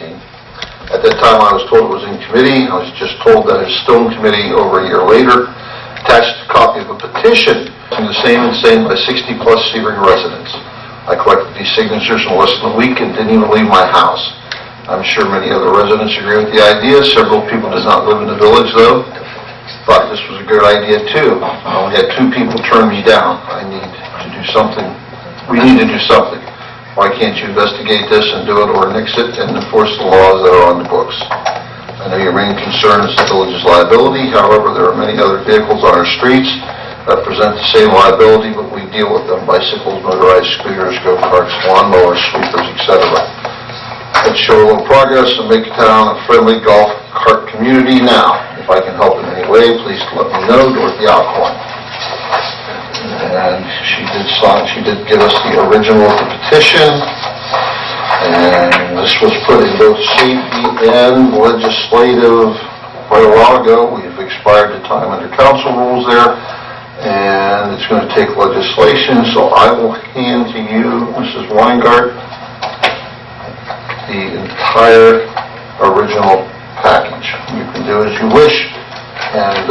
2013. At that time, I was told it was in committee. I was just told that it's still in committee over a year later. Attached a copy of a petition the same and saying by 60-plus Sebring residents. I collected these signatures in less than a week and didn't even leave my house. I'm sure many other residents agree with the idea. Several people does not live in the village, though. Thought this was a good idea, too. I only had 2 people turn me down. I need to do something. We need to do something. Why can't you investigate this and do it or nix it and enforce the laws that are on the books? I know your main concern is the village's liability. However, there are many other vehicles on our streets that present the same liability, but we deal with them. Bicycles, motorized scooters, go-karts, lawnmowers, sweepers, etc. Let's show a little progress and make town a friendly golf cart community now. If I can help in any way, please let me know. Dorothy Alcorn. And she did give us the original of the petition, and this was put in both safety and legislative quite a while ago. We've expired the time under council rules there, and it's going to take legislation, so I will hand to you, Mrs. Weingart, the entire original package. You can do as you wish, and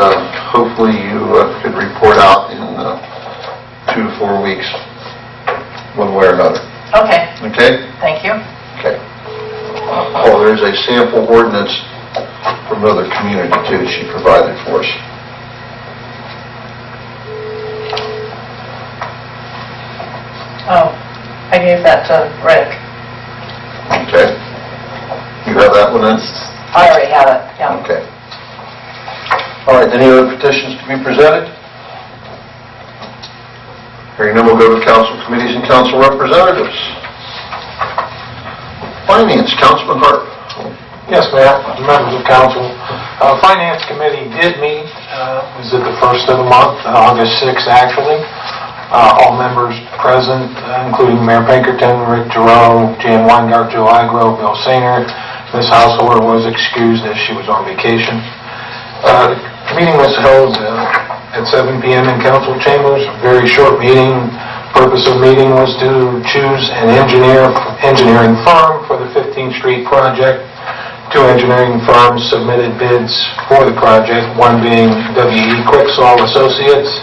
hopefully you could report out in 2 to 4 weeks, one way or another. Okay. Okay? Thank you. Okay. Oh, there's a sample ordinance from another community, too, she provided for us. Oh, I gave that to Rick. Okay. You have that one then? I already have it, yeah. Okay. All right, any other petitions to be presented? Hearing none, we'll go to council committees and council representatives. Finance, Councilman Hart. Yes, Mayor, members of council. Finance committee did meet. It was at the first of the month, August 6th, actually. All members present, including Mayor Pinkerton, Rick Giroux, Jan Weingart, Joe Agro, Bill Singer. Ms. Householder was excused as she was on vacation. The meeting was held at 7 p.m. in council chambers. A very short meeting. Purpose of the meeting was to choose an engineering firm for the 15th Street project. 2 engineering firms submitted bids for the project, one being W.E. Quicksall Associates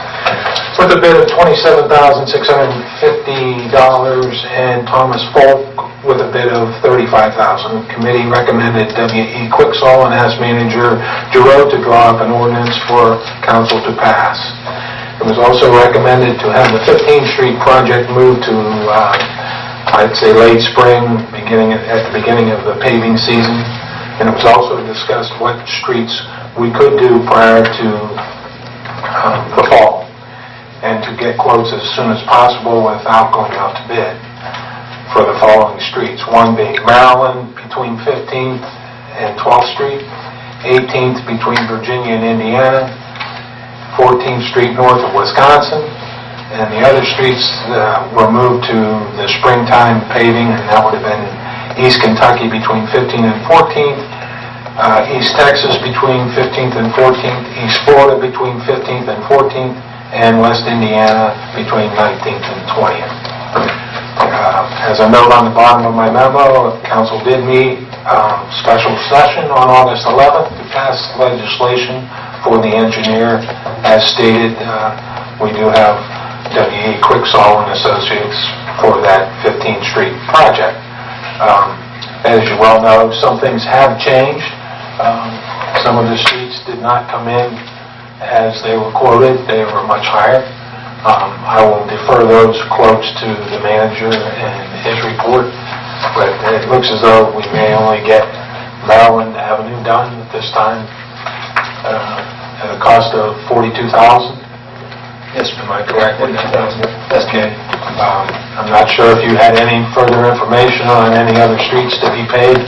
with a bid of $27,650 and Thomas Folk with a bid of $35,000. The committee recommended W.E. Quicksall and asked manager Giroux to draw up an ordinance for council to pass. It was also recommended to have the 15th Street project moved to, I'd say, late spring, at the beginning of the paving season. And it was also discussed what streets we could do prior to the fall, and to get quotes as soon as possible without going out to bid for the following streets. One being Maryland between 15th and 12th Street, 18th between Virginia and Indiana, 14th Street north of Wisconsin, and the other streets were moved to the springtime paving, and that would have been East Kentucky between 15th and 14th, East Texas between 15th and 14th, East Florida between 15th and 14th, and West Indiana between 19th and 20th. As a note on the bottom of my memo, council did meet special session on August 11th to pass legislation for the engineer. As stated, we do have W.E. Quicksall and Associates for that 15th Street project. As you well know, some things have changed. Some of the streets did not come in as they were quoted. They were much higher. I will defer those quotes to the manager and his report, but it looks as though we may only get Maryland Avenue done at this time at a cost of $42,000. Yes, am I correct? $42,000. That's okay. I'm not sure if you had any further information on any other streets to be paid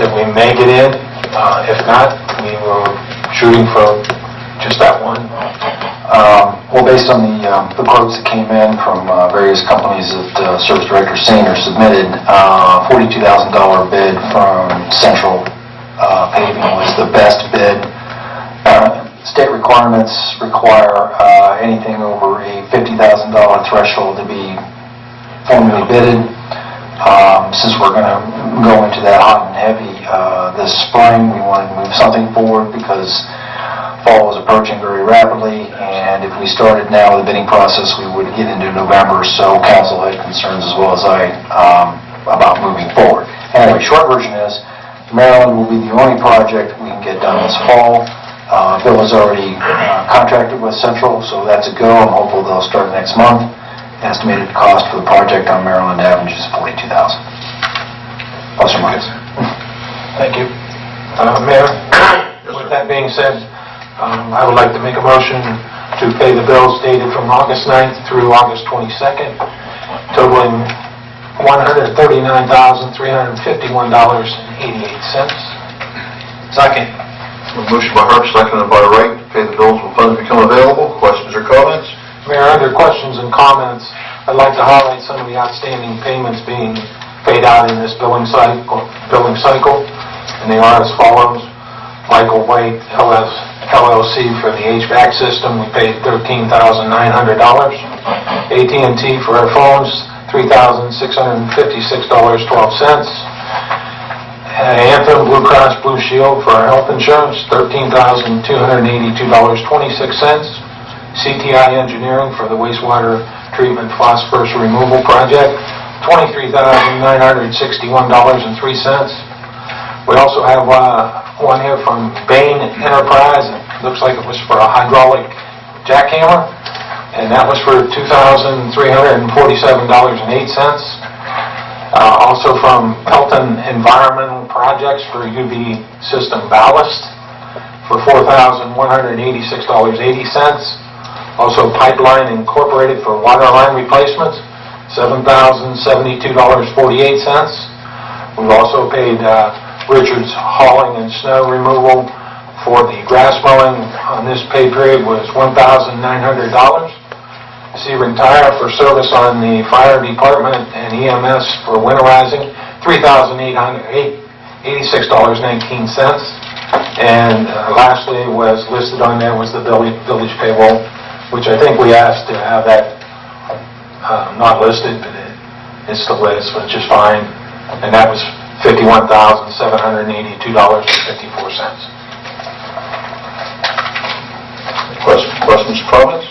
that we may get in. If not, we were shooting for just that one. Well, based on the quotes that came in from various companies that Service Director Sainer submitted, $42,000 bid from Central Paving was the best bid. State requirements require anything over a $50,000 threshold to be formally bidded. Since we're going to go into that hot and heavy this spring. We wanted to move something forward because fall was approaching very rapidly, and if we started now with the bidding process, we would get into November, so council had concerns as well as I about moving forward. Anyway, short version is, Maryland will be the only project we can get done this fall. Bill has already contracted with Central, so that's a go. I'm hopeful they'll start next month. Estimated cost for the project on Maryland Avenue is $42,000. Plus or minus. Thank you. Mayor, with that being said, I would like to make a motion to pay the bills dated from August 9th through August 22nd, totaling $139,351.88. Second. A motion by Harp, seconded by Wright, to pay the bills when funds become available. Questions or comments? Mayor, under questions and comments, I'd like to highlight some of the outstanding payments being paid out in this billing cycle, and they are as follows. Michael White, LLC for the HVAC system, we paid $13,900. AT&T for our phones, $3,656.12. Anthem Blue Cross Blue Shield for our health insurance, $13,282.26. CTI Engineering for the wastewater treatment phosphorus removal project, $23,961.03. We also have one here from Bain Enterprise. It looks like it was for a hydraulic jackhammer, and that was for $2,347.08. Also from Pelton Environmental Projects for UV system ballast for $4,186.80. Also Pipeline Incorporated for water line replacements, $7,072.48. We've also paid Richards Hauling and Snow Removal for the grass mowing on this pay period was $1,900. Sebring Tire for service on the fire department and EMS for winterizing, $3,886.19. And lastly, was listed on there was the village payroll, which I think we asked to have that not listed, but it's the list, which is fine. And that was $51,782.54. Questions or comments?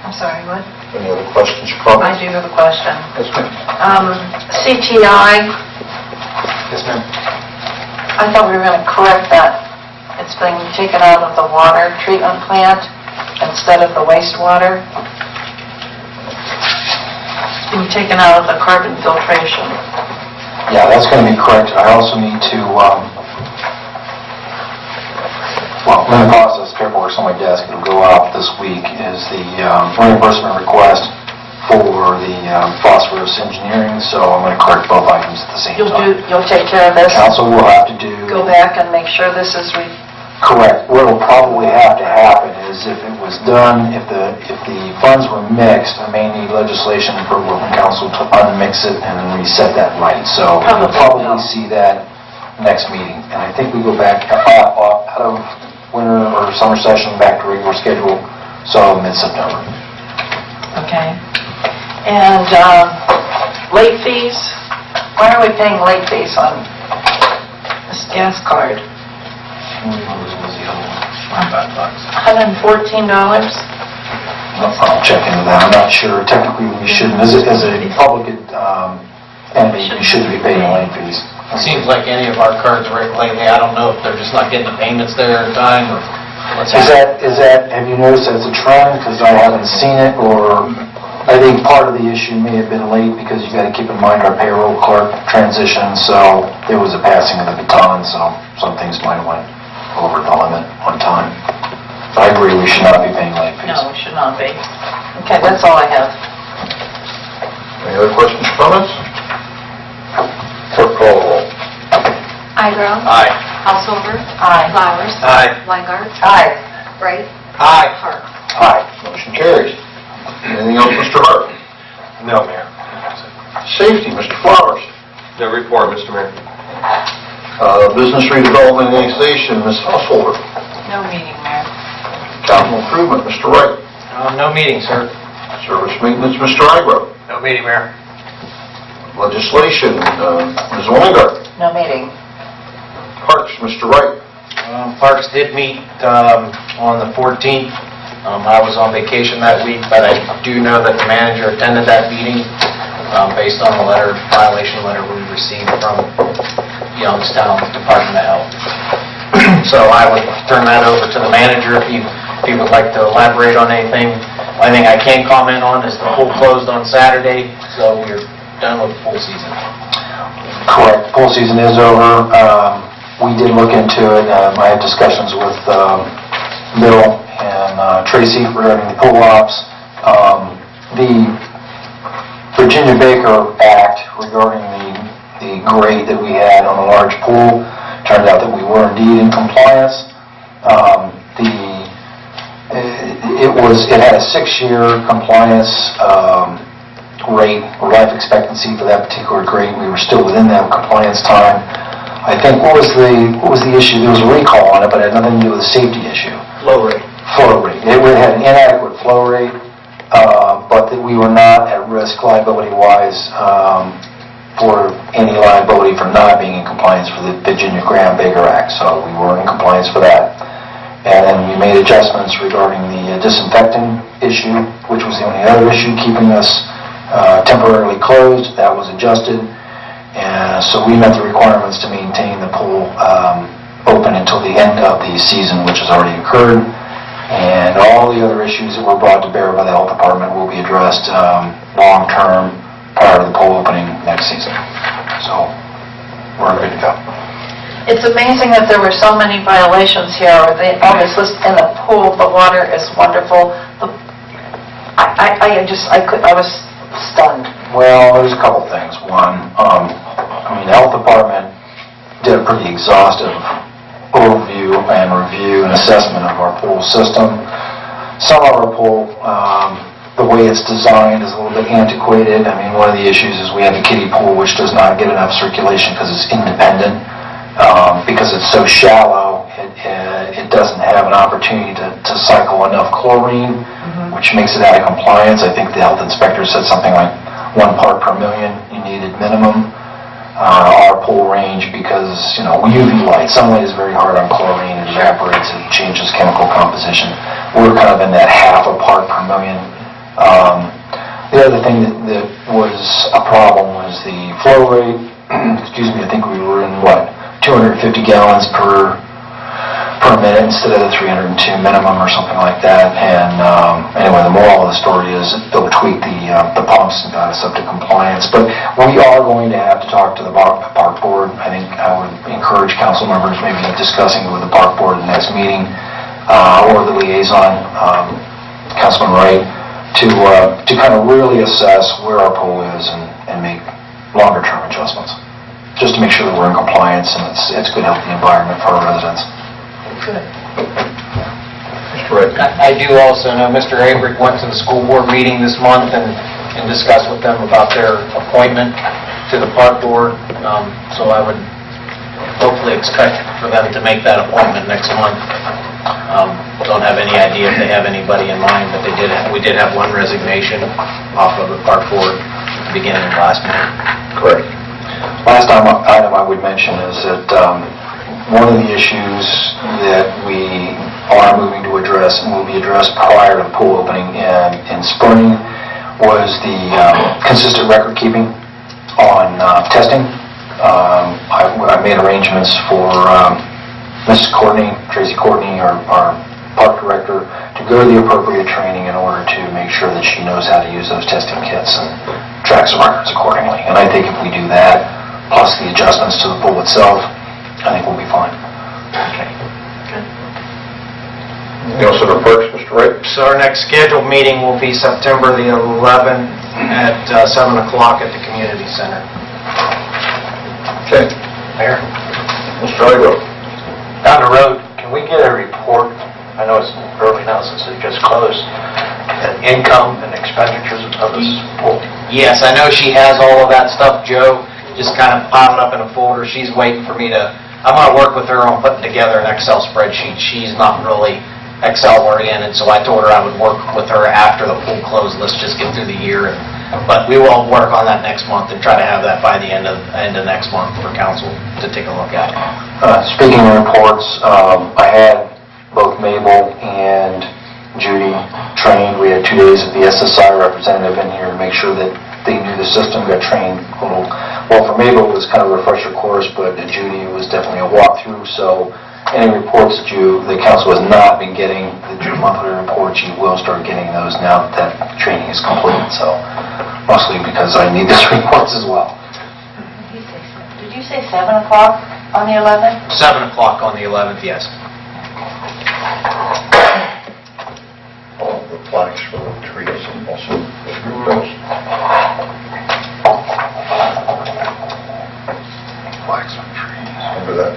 I'm sorry, what? Any other questions or I comments? do have a question. Yes, ma'am. CTI, Yes, ma'am. I thought we were going to correct that. It's being taken out of the water treatment plant instead of the wastewater. It's being taken out of the carbon filtration. Yeah, that's going to be correct. I also need to, well, I'm in the process, paperwork's on my desk, it'll go out this week, is the reimbursement request for the phosphorus engineering, so I'm going to correct both items at the same time. You'll take care of this? Council will have to do... Go back and make sure this is Correct. What will probably have to happen is if it was done, if the funds were mixed, I may need legislation approval from council to unmix it and then reset that right. So we'll probably see that next meeting. And I think we go back out of winter or summer session back to regular schedule, so mid-September. Okay. And late fees? Why are we paying late fees on this gas card? $114? I'll check into that. I'm not sure. Technically, we shouldn't. As a public entity, we shouldn't be paying late fees. Seems like any of our cards lately, I don't know if they're just not getting the payments there in time or what's happening. Is that, have you noticed that's a trend? Because I haven't seen it, or I think part of the issue may have been late because you got to keep in mind our payroll clerk transition, so there was a passing of the baton, so some things might have went over the limit on time. I agree, we should not be paying late fees. No, we should not be. Okay, that's all I have. Any other questions or comments? Clerk call the roll. Idro. Aye. Householder. Aye. Flowers. Aye. Weingart. Aye. Wright. Aye. Hart. Aye. Motion carries. Anything else, Mr. Hart? No, Mayor. Safety, Mr. Flowers. No report, Mr. Mayor. Business redevelopment and annexation, Ms. Householder. No meeting, Mayor. Capital improvement, Mr. Wright. No meeting, sir. Service maintenance, Mr. Igro. No meeting, Mayor. Legislation, Ms. Weingart. No meeting. Mr. Wright. Parks did meet on the 14th. I was on vacation that week, but I do know that the manager attended that meeting based on the violation letter we received from Youngstown Department of Health. So I would turn that over to the manager if he would like to elaborate on anything. One thing I can comment on is the pool closed on Saturday, so we're done with the pool season. Correct. Pool season is over. We did look into it. I had discussions with Bill and Tracy regarding the pool ops. The Virginia Baker Act regarding the grade that we had on a large pool turned out that we were indeed in compliance. It had a 6-year compliance rate or life expectancy for that particular grade. We were still within that compliance time. I think what was the issue? There was a recall on it, but it had nothing to do with a safety issue. Flow rate. Flow rate. It had an inadequate flow rate, but that we were not at risk liability-wise for any liability for not being in compliance for the Virginia Graham-Baker Act. So we were in compliance for that. And then we made adjustments regarding the disinfecting issue, which was the only other issue keeping us temporarily closed. That was adjusted. And so we met the requirements to maintain the pool open until the end of the season, which has already occurred. And all the other issues that were brought to bear by the health department will be addressed long-term prior to the pool opening next season. So we're good to go. It's amazing that there were so many violations here. All this list in the pool, the water is wonderful. I was stunned. Well, there's a couple things. One, the health department did a pretty exhaustive overview and review and assessment of our pool system. Some of our pool, the way it's designed is a little bit antiquated. One of the issues is we have a kiddie pool which does not get enough circulation because it's independent. Because it's so shallow, it doesn't have an opportunity to cycle enough chlorine, which makes it out of compliance. I think the health inspector said something like 1 part per million you needed minimum. Our pool range, because UV light, sunlight is very hard on chlorine, it evaporates, it changes chemical composition. We're kind of in that half a part per million. The other thing that was a problem was the flow rate. Excuse me, I think we were in 250 gallons per minute instead of the 302 minimum or something like that. And anyway, the moral of the story is they'll tweak the pumps and got us up to compliance. But we are going to have to talk to the park board. I think I would encourage council members maybe discussing it with the park board at the next meeting or the liaison, Councilman Wright, to kind of really assess where our pool is and make longer term adjustments, just to make sure that we're in compliance and it's a good, healthy environment for our residents. Good. Mr. Wright. I do also know Mr. Abrick went to the school board meeting this month and discussed with them about their appointment to the park board. So I would hopefully expect for them to make that appointment next month. Don't have any idea if they have anybody in mind, but we did have one resignation off of the park board at the beginning of last month. Correct. Last item I would mention is that one of the issues that we are moving to address and will be addressed prior to the pool opening in spring was the consistent record keeping on testing. I made arrangements for Mrs. Courtney, Tracy Courtney, our park director, to go to the appropriate training in order to make sure that she knows how to use those testing kits and tracks the records accordingly. And I think if we do that, plus the adjustments to the pool itself, I think we'll be fine. Okay. Good. Anything else on our parks, Mr. Wright? So our next scheduled meeting will be September the 11th at 7 o'clock at the community center. Okay. Mayor? Mr. Igo. Down the road, can we get a report? I know it's early now since it just closed. Income and expenditures of this pool. Yes, I know she has all of that stuff. Joe just kind of piled up in a folder. She's waiting for me to, I'm going to work with her on putting together an Excel spreadsheet. She's not really Excel oriented, so I told her I would work with her after the pool closed. Let's just get through the year and But we will work on that next month and try to have that by the end of next month for council to take a look at. Speaking of reports, I had both Mabel and Judy trained. We had 2 days of the SSI representative in here to make sure that they knew the system, got trained a little. Well, for Mabel, it was kind of a refresher course, but Judy, it was definitely a walkthrough. So any reports that the council has not been getting, the monthly reports, you will start getting those now that training is complete. So mostly because I need these reports as well. Did you say 7 o'clock on the 11th? 7 o'clock on the 11th, yes. All the flags for the trees and also those. Flags on trees. Remember that?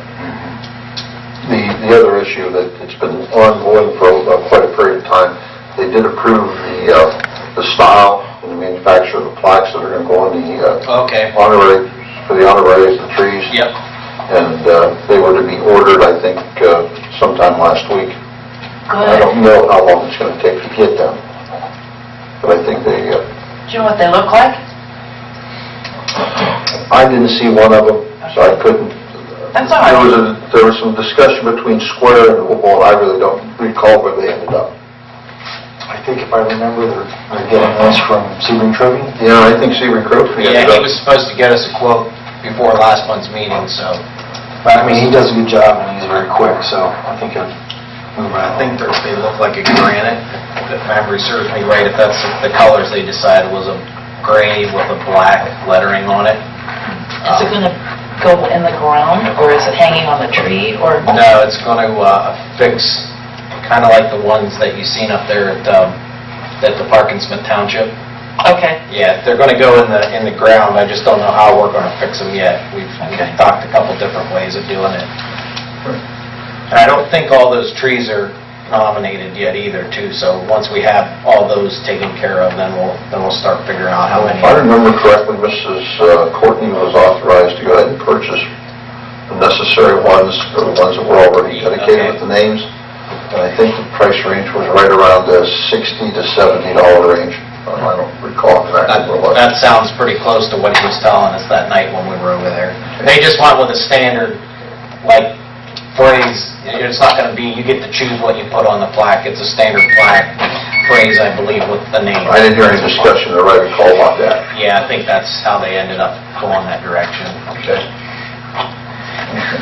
The other issue that it's been ongoing for quite a period of time, they did approve the style and the manufacture of the plaques that are going to go on the Okay. honorary, for the honoraries, the trees. Yep. And they were to be ordered, I think, sometime last week. I don't know how long it's going to take to get them, but I think they... Do you know what they look like? I didn't see one of them, so I couldn't... That's all right. There was some discussion between Square and Oval, and I really don't recall where they ended up. I think if I remember, they're getting this from Sebring Trophy. Yeah, I think Sebring Trophy Yeah, ended he up... was supposed to get us a quote before last month's meeting, so But I mean, he does a good job and he's very quick, so I think he'll move right I think they look like a granite, if memory serves me right. If that's the colors they decided was a gray with a black lettering on it. Is it going to go in the ground, or is it hanging on the tree, or? No, it's going to fix, kind of like the ones that you've seen up there at the Park in Smith Township. Okay. Yeah, they're going to go in the ground. I just don't know how we're going to fix them yet. We've talked a couple different ways of doing it. And I don't think all those trees are nominated yet either, too. So once we have all those taken care of, then we'll start figuring out how many. If I remember correctly, Mrs. Courtney was authorized to go ahead and purchase the necessary ones, or the ones that were already dedicated with the names. And I think the price range was right around the $60 to $70 range. I don't recall exactly what it was. That sounds pretty close to what he was telling us that night when we were over there. They just went with a standard, like, phrase. It's not going to be, you get to choose what you put on the plaque. It's a standard plaque phrase, I believe, with the name. I didn't hear any discussion or I recall about that. Yeah, I think that's how they ended up going that direction. Okay.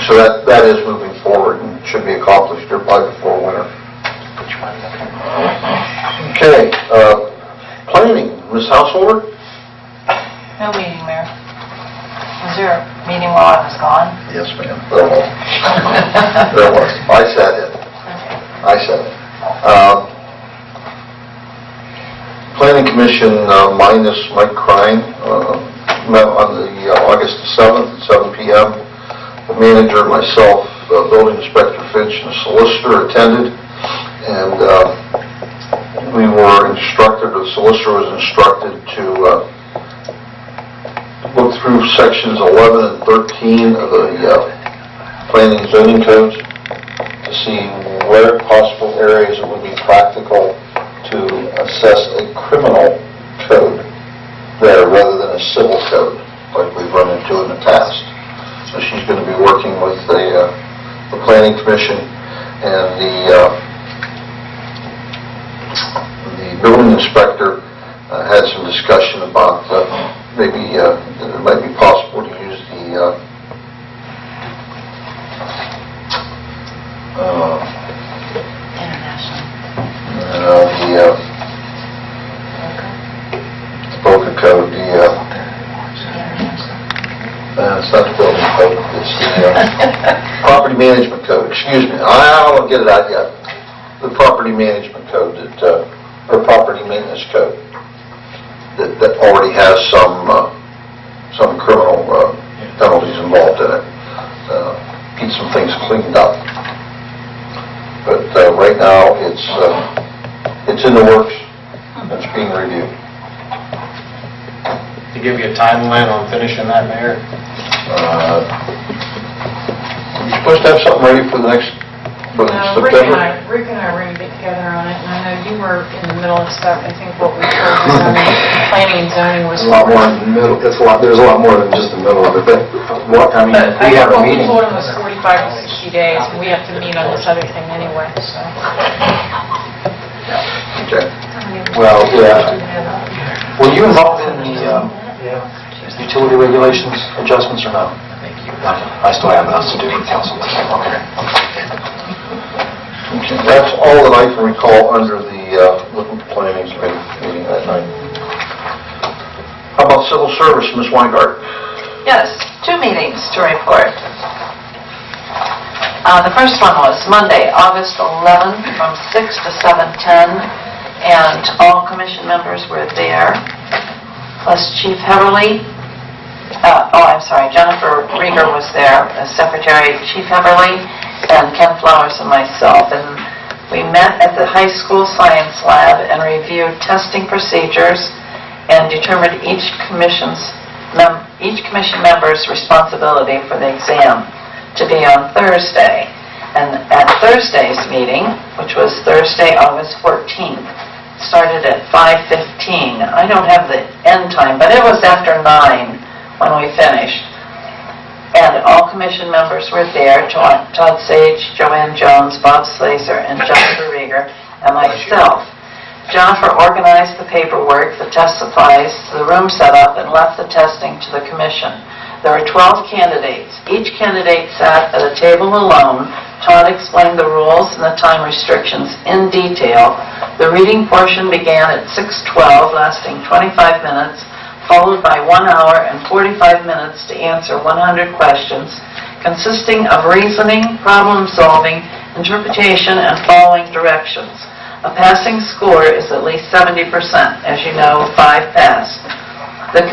So that is moving forward and should be accomplished here by before winter. Okay, planning, Ms. Householder? No meeting, Mayor. Was there a meeting while I was gone? Yes, ma'am. There was. I sat in. I sat in. Planning Commission minus Mike Crine met on the August 7th at 7 p.m. The manager, myself, building inspector Finch, and the solicitor attended, and we were instructed, the solicitor was instructed to look through sections 11 and 13 of the planning and zoning codes to see where possible areas it would be practical to assess a criminal code there rather than a civil code like we've run into in the past. So she's going to be working with the Planning Commission and the building inspector. Had some discussion about maybe it might be possible to use the Boca code, it's not the building code, it's the property management code, excuse me, I don't get it out yet. The property management code, or property maintenance code, that already has some criminal penalties involved in it. Get some things cleaned up. But right now, it's in the works. It's being reviewed. To give you a timeline on finishing that, Mayor? You're supposed to have something ready for the next But in Rick September? and I were going to get together on it, and I know you were in the middle of stuff. I think what we told you, planning and zoning was... There's a lot more in the middle, there's a lot more than just the middle of it, but what, I mean, But we I have a think what we meeting. told him was 45 to 60 days, and we have to meet on this other thing anyway, so... Okay. Well, yeah. Were you involved in the utility regulations adjustments or no? I still have enough to do for council. Okay. Okay. That's all that I can recall under the Liquid Planning Committee meeting that night. How about civil service, Ms. Weingart? Yes, 2 meetings to report. The first one was Monday, August 11th, from 6 to 7:10, and all commission members were there, plus Chief Heverly. Jennifer Rieger was there as secretary, Chief Heverly, and Ken Flowers and myself. And we met at the high school science lab and reviewed testing procedures and determined each commission member's responsibility for the exam to be on Thursday. And at Thursday's meeting, which was Thursday, August 14th, started at 5:15. I don't have the end time, but it was after 9 when we finished. And all commission members were there, Todd Sage, Joanne Jones, Bob Slazer, and Jennifer Rieger, and myself. Jennifer organized the paperwork, the test supplies, the room setup, and left the testing to the commission. There were 12 candidates. Each candidate sat at a table alone. Todd explained the rules and the time restrictions in detail. The reading portion began at 6:12, lasting 25 minutes, followed by 1 hour and 45 minutes to answer 100 questions, consisting of reasoning, problem solving, interpretation, and following directions. A passing score is at least 70%. As you know, 5 passed. This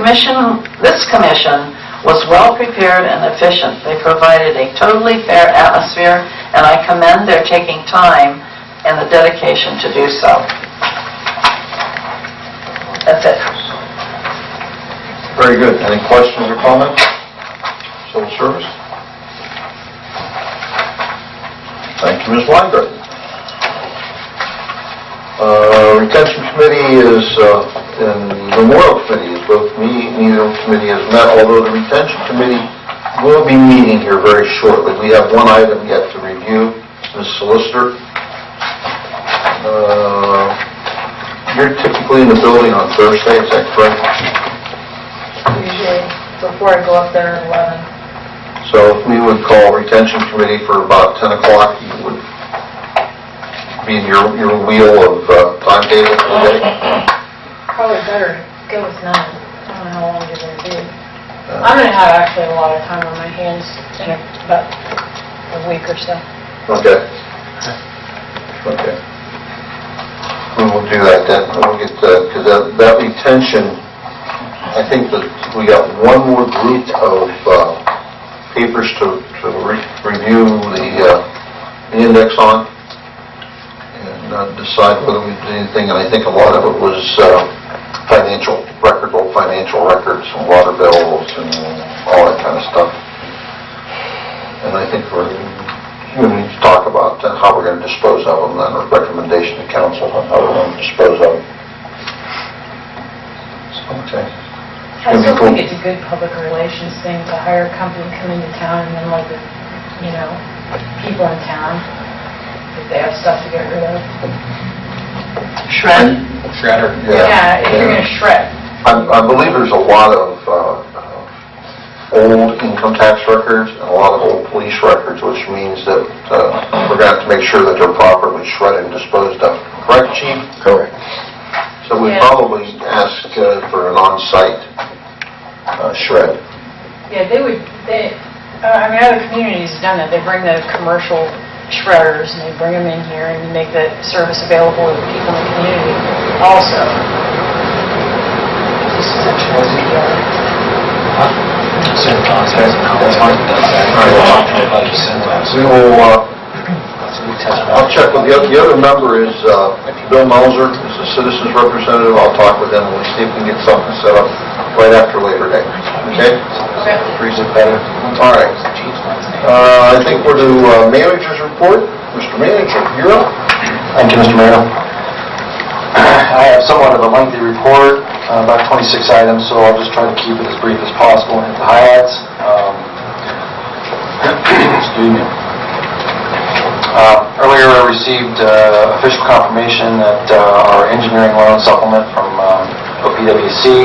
commission was well prepared and efficient. They provided a totally fair atmosphere, and I commend their taking time and the dedication to do so. That's it. Very good. Any questions or comments? Civil service? Thank you, Ms. Weingart. Retention committee is, and memorial committee is both neither committee has met, although the retention committee will be meeting here very shortly. We have one item yet to review, Ms. Solicitor. You're typically in the building on Thursday, is that correct? Usually, before I go up there at 11. So if we would call retention committee for about 10 o'clock, you would be in your wheel of timetable for the day? Probably better go with 9. I don't know how long you're going to do. I'm going to have actually a lot of time on my hands in about a week or so. Okay. Okay. We will do that then. We'll get because that retention, I think that we got one more group of papers to review the index on and decide whether we did anything. And I think a lot of it was financial records and water bills and all that kind of stuff. And I think we need to talk about how we're going to dispose of them, and a recommendation to council on how we're going to dispose of them. Okay. I still think it's a good public relations thing to hire a company come into town and then let the, people in town, if they have stuff to get rid of. Shredder. Yeah, if you're going to shred. I believe there's a lot of old income tax records and a lot of old police records, which means that we're going to have to make sure that they're properly shredded and disposed of. Correct, Chief? Correct. So we probably ask for an on-site shred. Yeah, other communities have done that. They bring the commercial shredders and they bring them in here and make the service available to the people in the community also. Send contact. That's fine. We will, I'll check with the other member is Bill Melzer, is a citizens representative. I'll talk with him and we'll see if we can get something set up right after Labor Day. Okay? Freeze it better. All right. I think we're to manager's report. Mr. Manager, you're up. Thank you, Mr. Mayor. I have somewhat of a lengthy report, about 26 items, so I'll just try to keep it as brief as possible and hit the highlights. Excuse me. Earlier, I received official confirmation that our engineering loan supplement from OPWC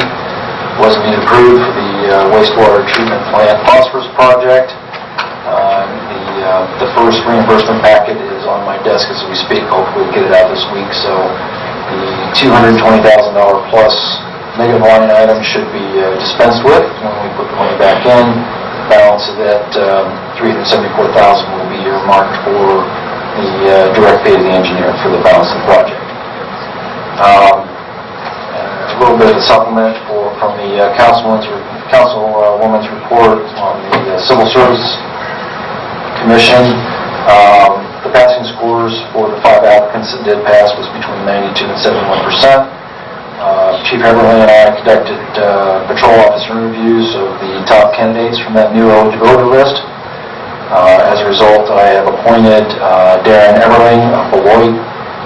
was indeed approved for the wastewater treatment plant phosphorus project. The first reimbursement packet is on my desk as we speak. Hopefully we'll get it out this week. So the $220,000 plus negative line item should be dispensed with when we put the money back in. The balance of that $374,000 will be earmarked for the direct pay to the engineer for the balance of the project. A little bit of a supplement from the councilwoman's report on the Civil Service Commission. The passing scores for the 5 applicants that did pass was between 92 and 71%. Chief Everly and I conducted patrol officer interviews of the top candidates from that new eligibility list. As a result, I have appointed Darren Everling of Beloit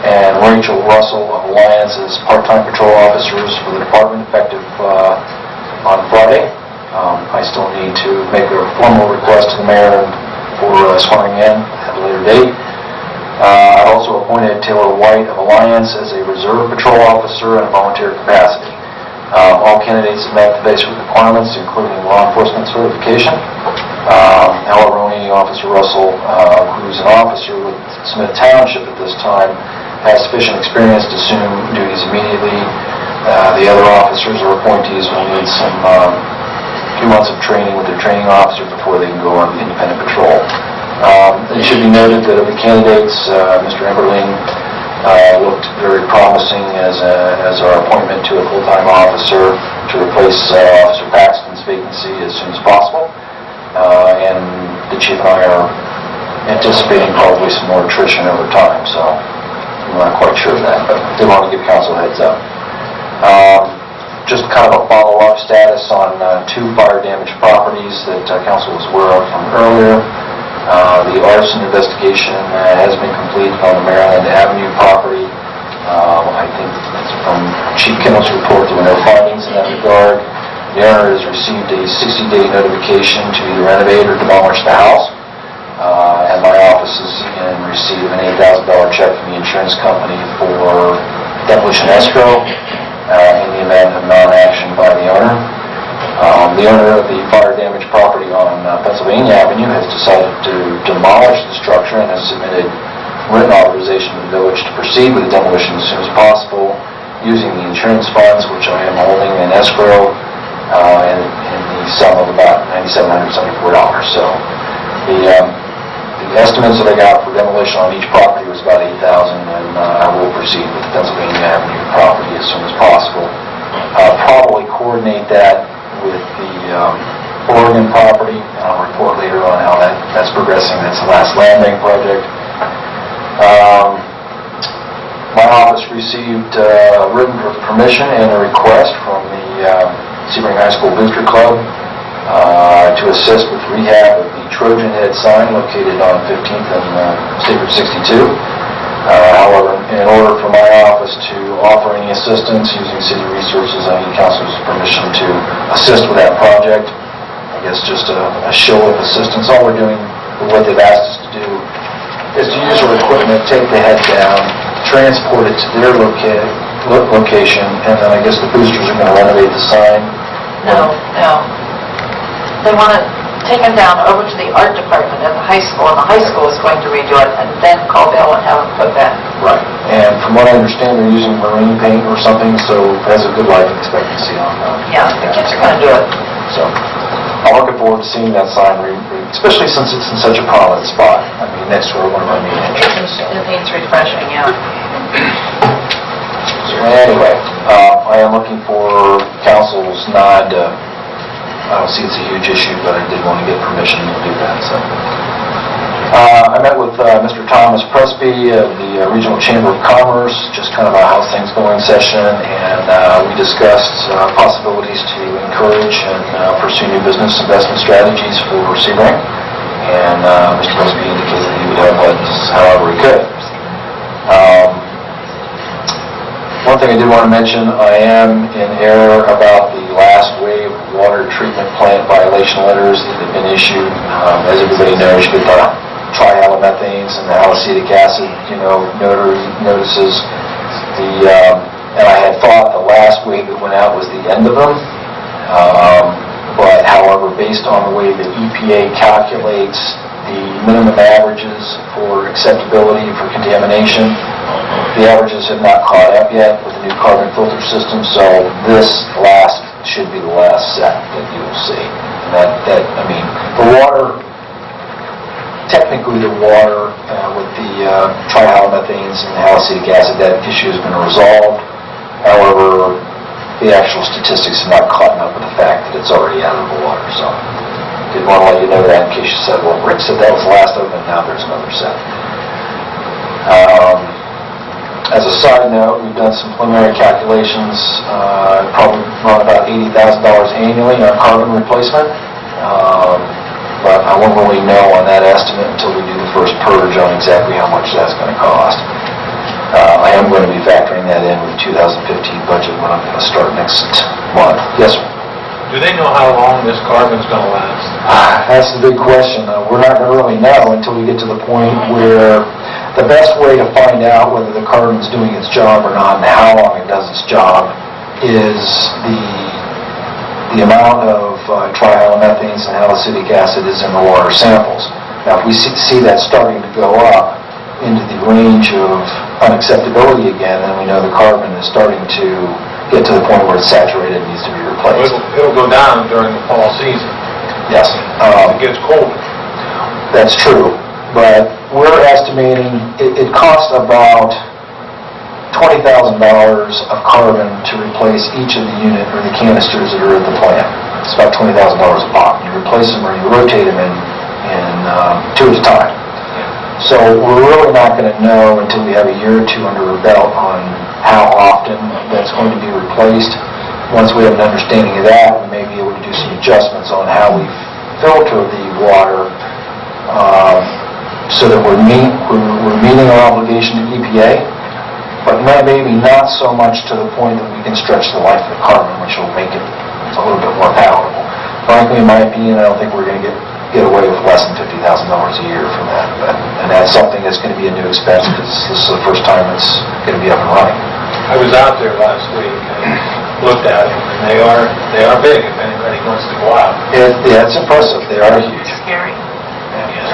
and Rachel Russell of Alliance as part-time patrol officers for the department effective on Friday. I still need to make a formal request to the mayor for swearing in at a later date. I also appointed Taylor White of Alliance as a reserve patrol officer in a volunteer capacity. All candidates have met the basic requirements, including law enforcement certification. However, only Officer Russell, who's an officer with Smith Township at this time, has sufficient experience to assume duties immediately. The other officers or appointees will need some few months of training with their training officer before they can go on independent patrol. It should be noted that of the candidates, Mr. Emberling looked very promising as our appointment to a full-time officer to replace Officer Paxton's vacancy as soon as possible. And the chief and I are anticipating probably some more attrition over time, so I'm not quite sure of that, but I did want to give council a heads up. Just kind of a follow-up status on 2 fire-damaged properties that council was aware of from earlier. The arson investigation has been completed on the Maryland Avenue property. I think that's from Chief Kimmels' report. There were no findings in that regard. The owner has received a 60-day notification to either renovate or demolish the house. And my office is in receipt of an $8,000 check from the insurance company for demolition escrow in the event of non-action by the owner. The owner of the fire-damaged property on Pennsylvania Avenue has decided to demolish the structure and has submitted written authorization to the village to proceed with the demolition as soon as possible using the insurance funds, which I am holding in escrow, in the sum of about $9,774. So the estimates that I got for demolition on each property was about $8,000, and I will proceed with the Pennsylvania Avenue property as soon as possible. I'll probably coordinate that with the Oregon property, and I'll report later on how that's progressing. That's the last land bank project. My office received written permission and a request from the Sebring High School Booster Club to assist with rehab of the Trojan Head sign located on 15th and State Route 62. However, in order for my office to offer any assistance using city resources, I need council's permission to assist with that project. I guess just a show of assistance. All we're doing, what they've asked us to do, is to use our equipment, take the head down, transport it to their location, and then I guess the boosters are going to renovate the sign. No. They want to take them down over to the art department at the high school, and the high school is going to redo it, and then call Bill and have them put back. Right. And from what I understand, they're using marine paint or something, so it has a good life expectancy on that. Yeah, the kids are going to do it. So I'm looking forward to seeing that sign, especially since it's in such a prominent spot. I mean, next to one of our main entrances. It needs refreshing, yeah. So anyway, I am looking for council's nod. I don't see it's a huge issue, but I did want to get permission to do that. So I met with Mr. Thomas Presby of the Regional Chamber of Commerce, just kind of a how's things going session, and we discussed possibilities to encourage and pursue new business investment strategies for Sebring. And Mr. Presby indicated that he would have outlets however we could. One thing I did want to mention, I am in error about the last wave of water treatment plant violation letters that have been issued. As everybody knows, you get the trihalmethanes and the haloacetic acid, notary notices. And I had thought the last wave that went out was the end of them. But however, based on the way the EPA calculates the minimum averages for acceptability for contamination, the averages have not caught up yet with the new carbon filter system, so this should be the last set that you will see. The water, technically the water with the trihalmethanes and the haloacetic acid, that issue has been resolved. However, the actual statistics have not caught up with the fact that it's already out of the water, so didn't want to let you know that in case you said, well, Rick said that was the last of them, now there's another set. As a side note, we've done some preliminary calculations, probably run about $80,000 annually on carbon replacement, but I won't really know on that estimate until we do the first purge on exactly how much that's going to cost. I am going to be factoring that in with the 2015 budget when I'm going to start next month. Yes, sir? Do they know how long this carbon's going to last? That's the big question. We're not going to really know until we get to the point where the best way to find out whether the carbon's doing its job or not and how long it does its job is the amount of trihalmethanes and haloacetic acid is in the water samples. Now, if we see that starting to go up into the range of unacceptability again, then we know the carbon is starting to get to the point where it's saturated and needs to be replaced. It'll go down during the fall season. Yes. It gets colder. That's true, but we're estimating it costs about $20,000 of carbon to replace each of the unit or the canisters that are at the plant. It's about $20,000 a pop. You replace them or you rotate them in two at a time. So we're really not going to know until we have a year or two under our belt on how often that's going to be replaced. Once we have an understanding of that, we may be able to do some adjustments on how we filter the water so that we're meeting our obligation to EPA, but maybe not so much to the point that we can stretch the life of the carbon, which will make it a little bit more palatable. Frankly, in my opinion, I don't think we're going to get away with less than $50,000 a year from that. And that's something that's going to be a new expense because this is the first time it's going to be up and running. I was out there last week and looked at them, and they are big if anybody wants to go out. Yeah, it's impressive. They are huge. Scary.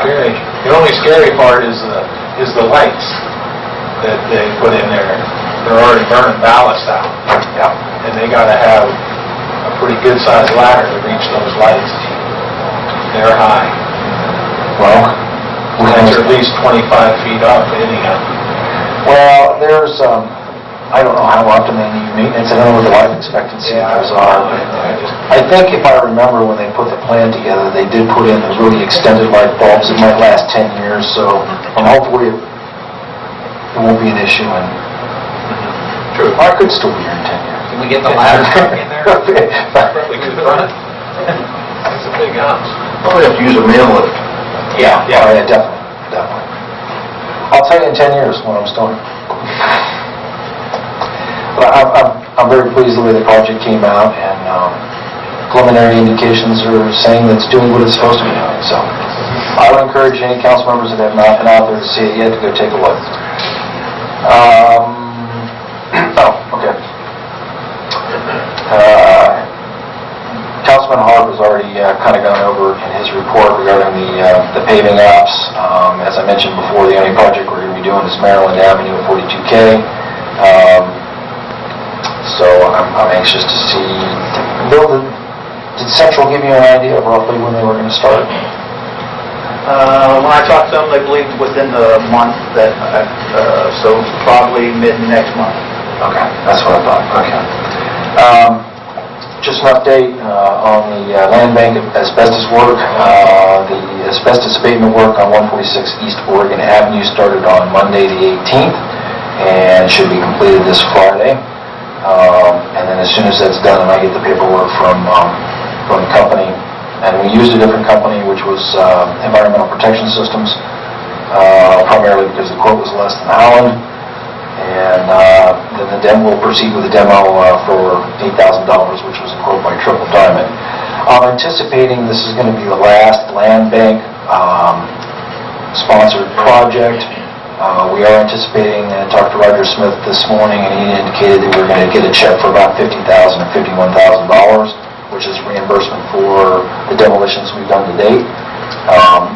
Scary. The only scary part is the lights that they put in there. They're already burning ballast out. Yeah. And they got to have a pretty good-sized ladder to reach those lights. They're high. Well, They're at least 25 feet up anyhow. Well, there's, I don't know how often they need maintenance. I don't know what the life expectancy of those are. But I think if I remember when they put the plan together, they did put in the really extended light bulbs that might last 10 years. So hopefully it won't be an issue. And True. I could still be here in 10 years. Can we get the ladder truck in there? Probably could run it. It's a big house. Probably have to use a man lift. Yeah, definitely. I'll tell you in 10 years when I'm still here. But I'm very pleased the way the project came out, and preliminary indications are saying that it's doing what it's supposed to be doing. So I would encourage any council members that have not been out there to see it yet to go take a look. Okay. Councilman Harp has already kind of gone over in his report regarding the paving apps. As I mentioned before, the only project we're going to be doing is Maryland Avenue at 42K. So I'm anxious to see. Bill, did Central give you an idea of roughly when they were going to start? When I talked to them, they believed within the month that, so probably mid-next month. Okay, that's what I thought. Okay. Just an update on the land bank asbestos work. The asbestos abatement work on 146 East Oregon Avenue started on Monday the 18th and should be completed this Friday. And then as soon as that's done and I get the paperwork from the company, and we used a different company, which was Environmental Protection Systems, primarily because the quote was less than Holland. And then we'll proceed with the demo for $8,000, which was a quote by Triple Diamond. I'm anticipating this is going to be the last land bank sponsored project. We are anticipating, I talked to Roger Smith this morning, and he indicated that we're going to get a check for about $50,000 or $51,000, which is reimbursement for the demolitions we've done to date.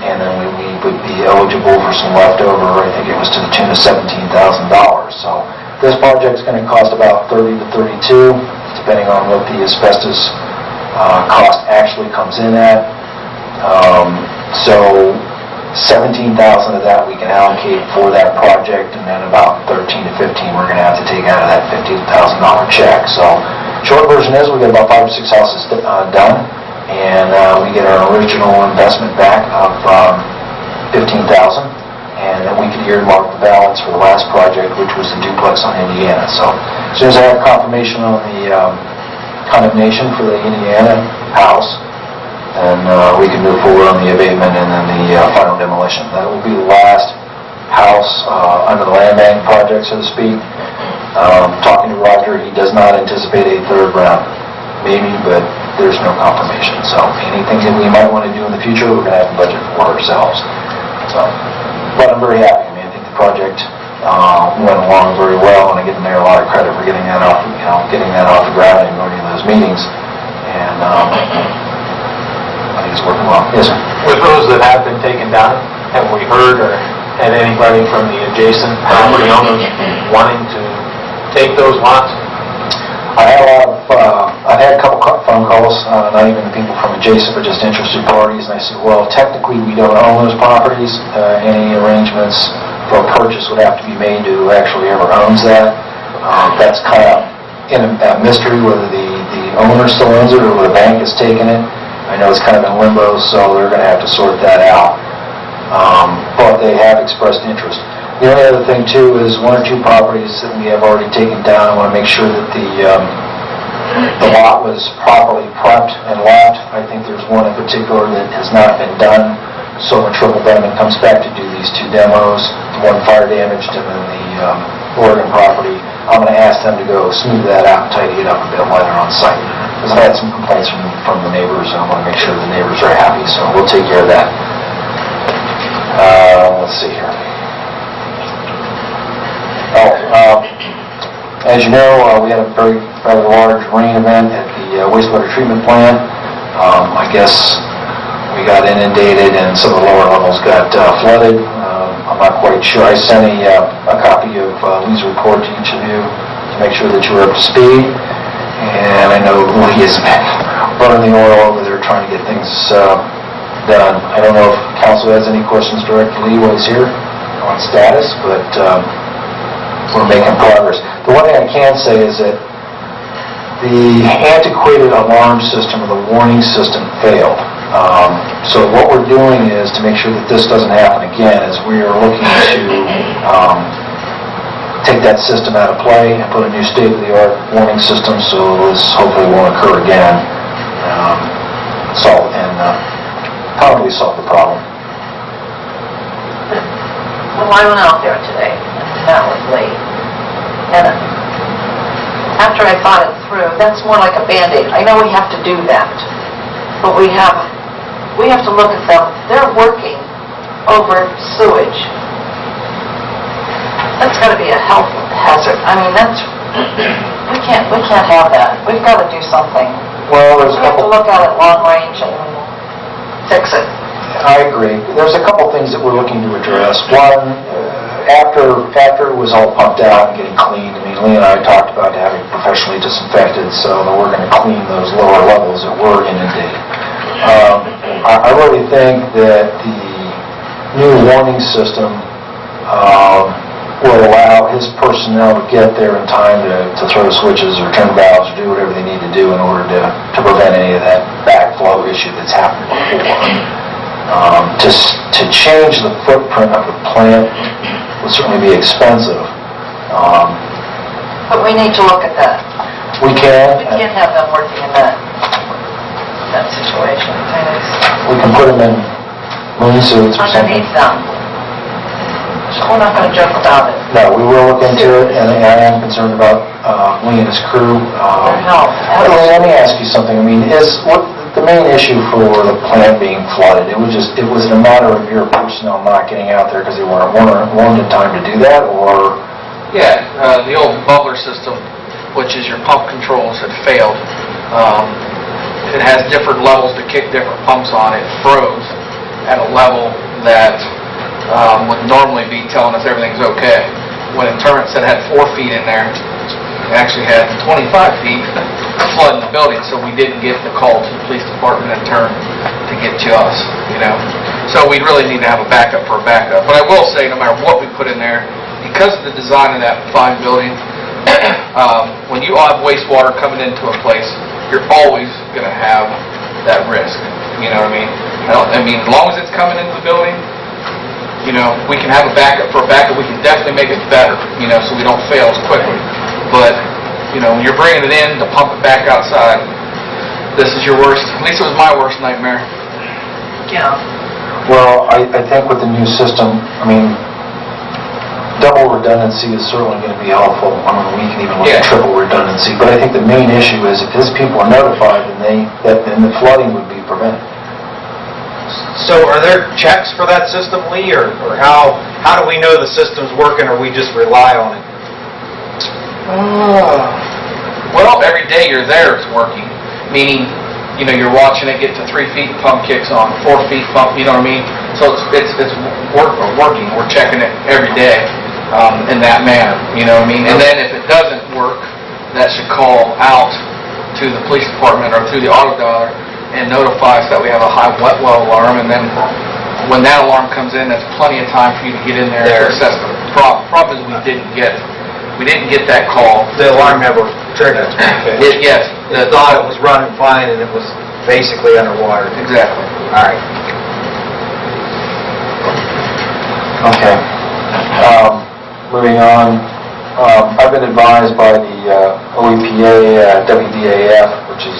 And then we would be eligible for some leftover, I think it was to the tune of $17,000. So this project is going to cost about 30 to 32, depending on what the asbestos cost actually comes in at. So 17,000 of that we can allocate for that project, and then about 13 to 15 we're going to have to take out of that $50,000 check. So short version is we get about 5 or 6 houses done, and we get our original investment back of $15,000, and then we can earmark the balance for the last project, which was the duplex on Indiana. So as soon as I have confirmation on the condemnation for the Indiana house, and we can move forward on the abatement and then the final demolition. That will be the last house under the land bank project, so to speak. Talking to Roger, he does not anticipate a third round. Maybe, but there's no confirmation. So anything that we might want to do in the future, we're going to have to budget for ourselves. So, but I'm very happy. I mean, I think the project went along very well, and I give the mayor a lot of credit for getting that off, getting that off the ground and going to those meetings. And I think it's working well. Yes, sir. With those that have been taken down, have we heard or had anybody from the adjacent property owners wanting to take those lots? I've had a couple phone calls, not even the people from adjacent, but just interested parties, and I said, well, technically we don't own those properties. Any arrangements for a purchase would have to be made to who actually ever owns that. That's kind of in a mystery whether the owner still owns it or whether the bank has taken it. I know it's kind of in limbo, so they're going to have to sort that out. But they have expressed interest. The only other thing, too, is 1 or 2 properties that we have already taken down. I want to make sure that the lot was properly prepped and left. I think there's one in particular that has not been done. So when Triple Diamond comes back to do these 2 demos, the one fire damaged and then the Oregon property, I'm going to ask them to go smooth that out and tidy it up a bit while they're on site. Because I've had some complaints from the neighbors, and I want to make sure the neighbors are happy. So we'll take care of that. Let's see here. As you know, we had a rather large rain event at the wastewater treatment plant. I guess we got inundated and some of the lower levels got flooded. I'm not quite sure. I sent a copy of Lee's report to each of you to make sure that you were up to speed. And I know Lee has been running the oil over there trying to get things done. I don't know if council has any questions directed to Lee while he's here on status, but we're making progress. The one thing I can say is that the antiquated alarm system or the warning system failed. So what we're doing is to make sure that this doesn't happen again is we are looking to take that system out of play and put a new state-of-the-art warning system so this hopefully won't occur again. Probably solve the problem. Well, I went out there today and met with Lee, and after I thought it through, that's more like a Band-Aid. I know we have to do that, but we have to look at them. They're working over sewage. That's got to be a health hazard. I mean, we can't have that. We've got to do something. Well, We have to look at it long range and fix it. I agree. There's a couple things that we're looking to address. One, after it was all pumped out and getting cleaned, I mean, Lee and I talked about having professionally disinfected, so that we're going to clean those lower levels that were inundated. I really think that the new warning system will allow his personnel to get there in time to throw switches or turn valves or do whatever they need to do in order to prevent any of that backflow issue that's happened before. To change the footprint of the plant would certainly be expensive. But we need to look at that. We can. We can't have them working in that situation. We can put them in moon suits or something. Underneath them. So we're not going to joke about it. No, we will look into it, and I am concerned about Lee and his crew. Their health. Lee, let me ask you something. I mean, what the main issue for the plant being flooded? It was a matter of your personnel not getting out there because they weren't warned in time to do that, or? Yeah, the old bubbler system, which is your pump controls, had failed. It has different levels to kick different pumps on. It froze at a level that would normally be telling us everything's okay. When it turned, said it had 4 feet in there, it actually had 25 feet flood in the building, so we didn't get the call to the police department in turn to get to us, you know. So we really need to have a backup for a backup. But I will say, no matter what we put in there, because of the design of that fine building, when you have wastewater coming into a place, you're always going to have that risk. You know what I mean? As long as it's coming into the building, you know, we can have a backup for a backup. We can definitely make it better, you know, so we don't fail as quickly. But, you know, when you're bringing it in to pump it back outside, this is your worst. At least it was my worst nightmare. Yeah. Well, I think with the new system, I mean, double redundancy is certainly going to be helpful. I mean, we can even look at triple redundancy. But I think the main issue is if his people are notified, then the flooding would be prevented. So are there checks for that system, Lee, or how do we know the system's working, or we just rely on it? Well, every day you're there, it's working. Meaning, you know, you're watching it get to 3 feet, pump kicks on, 4 feet, pump, you know what I mean? So it's working. We're checking it every day in that manner, you know what I mean? And then if it doesn't work, that should call out to the police department or through the auto dialer and notify us that we have a high wet well alarm, and then when that alarm comes in, that's plenty of time for you to get in there to assess the problem. Problem is we didn't get that call. The alarm never triggered. Okay. Yes. I thought it was running fine and it was basically underwater. Exactly. All right. Okay. Moving on. I've been advised by the OEPA, WDAF, which is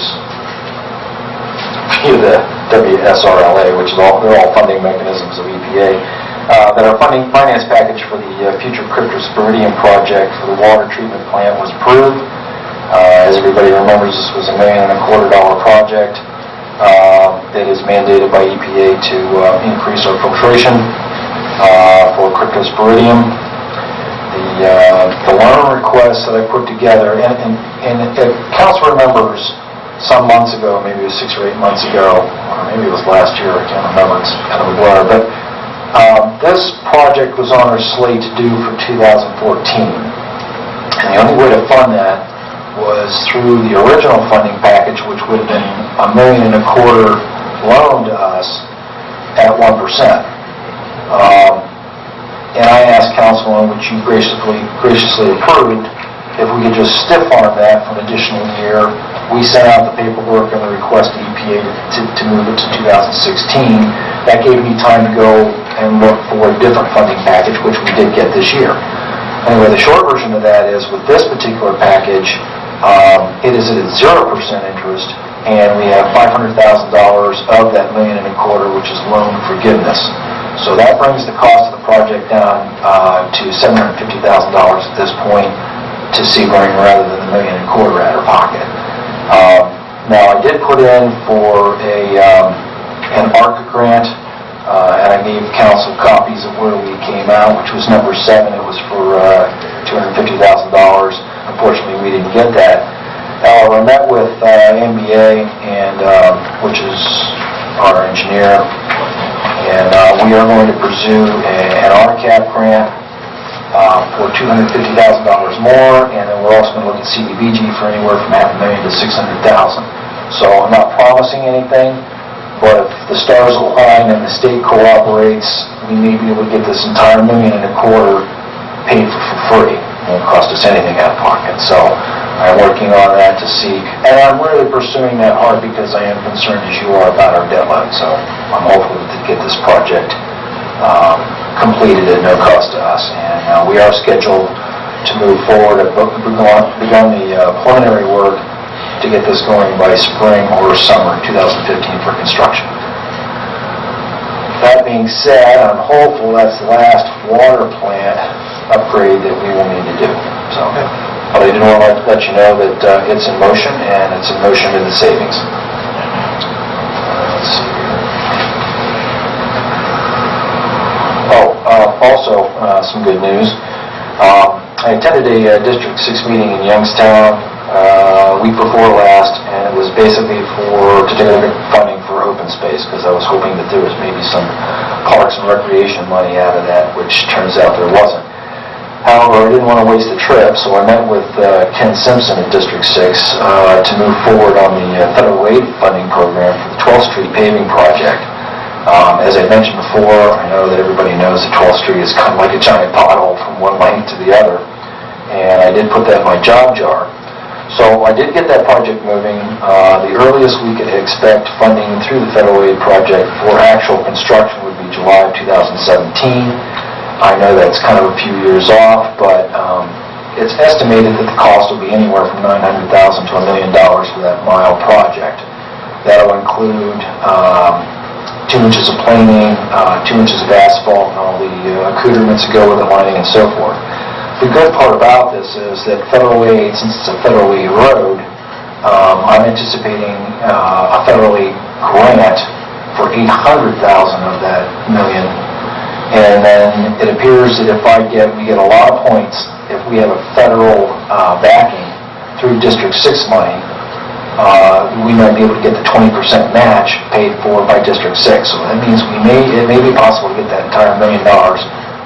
the WSRLA, which is they're all funding mechanisms of EPA, that our finance package for the future cryptosporidium project for the water treatment plant was approved. As everybody remembers, this was $1.25 million project that is mandated by EPA to increase our filtration for cryptosporidium. The loan request that I put together, and council remembers some months ago, maybe it was 6 or 8 months ago, or maybe it was last year, I can't remember, it's kind of a blur, but this project was on our slate to do for 2014. And the only way to fund that was through the original funding package, which would have been $1.25 million loan to us at 1%. And I asked council, on which you graciously approved, if we could just stiff arm that for an additional year. We sent out the paperwork and the request to EPA to move it to 2016. That gave me time to go and look for a different funding package, which we did get this year. Anyway, the short version of that is, with this particular package, it is at 0% interest, and we have $500,000 of that $1.25 million, which is loan forgiveness. So that brings the cost of the project down to $750,000 at this point to Sebring, rather than the $1.25 million out of pocket. Now, I did put in for an ARC grant, and I gave council copies of where we came out, which was number 7. It was for $250,000. Unfortunately, we didn't get that. I met with MBA, and which is our engineer, and we are going to pursue an RCAP grant for $250,000 more, and then we're also going to look at CDBG for anywhere from $500,000 to $600,000. So I'm not promising anything, but if the stars align and the state cooperates, we may be able to get this entire $1.25 million paid for free. It won't cost us anything out of pocket. So I'm working on that to see, and I'm really pursuing that hard because I am concerned, as you are, about our debt load. So I'm hopeful to get this project completed at no cost to us. And we are scheduled to move forward. We've begun the preliminary work to get this going by spring or summer 2015 for construction. That being said, I'm hopeful that's the last water plant upgrade that we will need to do. So, but I did want to let you know that it's in motion, and it's in motion in the savings. Let's see here. Also, some good news. I attended a District 6 meeting in Youngstown week before last, and it was basically to get funding for open space, because I was hoping that there was maybe some parks and recreation money out of that, which turns out there wasn't. However, I didn't want to waste the trip, so I met with Ken Simpson at District 6 to move forward on the federal aid funding program for the 12th Street paving project. As I mentioned before, I know that everybody knows that 12th Street is kind of like a giant pothole from one lane to the other, and I did put that in my job jar. So I did get that project moving. The earliest we could expect funding through the federal aid project for actual construction would be July of 2017. I know that's kind of a few years off, but it's estimated that the cost will be anywhere from $900,000 to $1 million for that mile project. That'll include 2 inches of planing, 2 inches of asphalt, and all the accoutrements that go with the lining and so forth. The good part about this is that federal aid, since it's a federal aid road, I'm anticipating a federal aid grant for $800,000 of that million. And then it appears that we get a lot of points if we have a federal backing through District 6 money. We might be able to get the 20% match paid for by District 6. So that means it may be possible to get that entire $1 million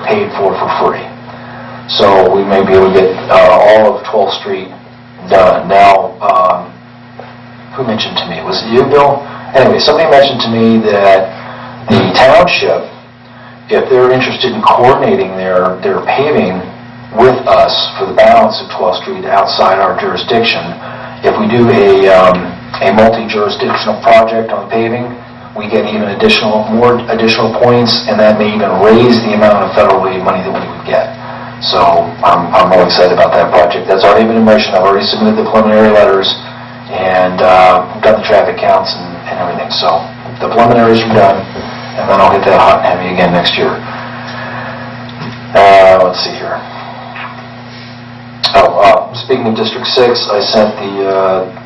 paid for free. So we may be able to get all of 12th Street done. Now, who mentioned to me? Was it you, Bill? Anyway, somebody mentioned to me that the township, if they're interested in coordinating their paving with us for the balance of 12th Street outside our jurisdiction, if we do a multi-jurisdictional project on paving, we get even more additional points, and that may even raise the amount of federal aid money that we would get. So I'm really excited about that project. That's already been in motion. I've already submitted the preliminary letters and done the traffic counts and everything. So the preliminaries are done, and then I'll hit that hot and heavy again next year. Let's see here. Speaking of District 6, I sent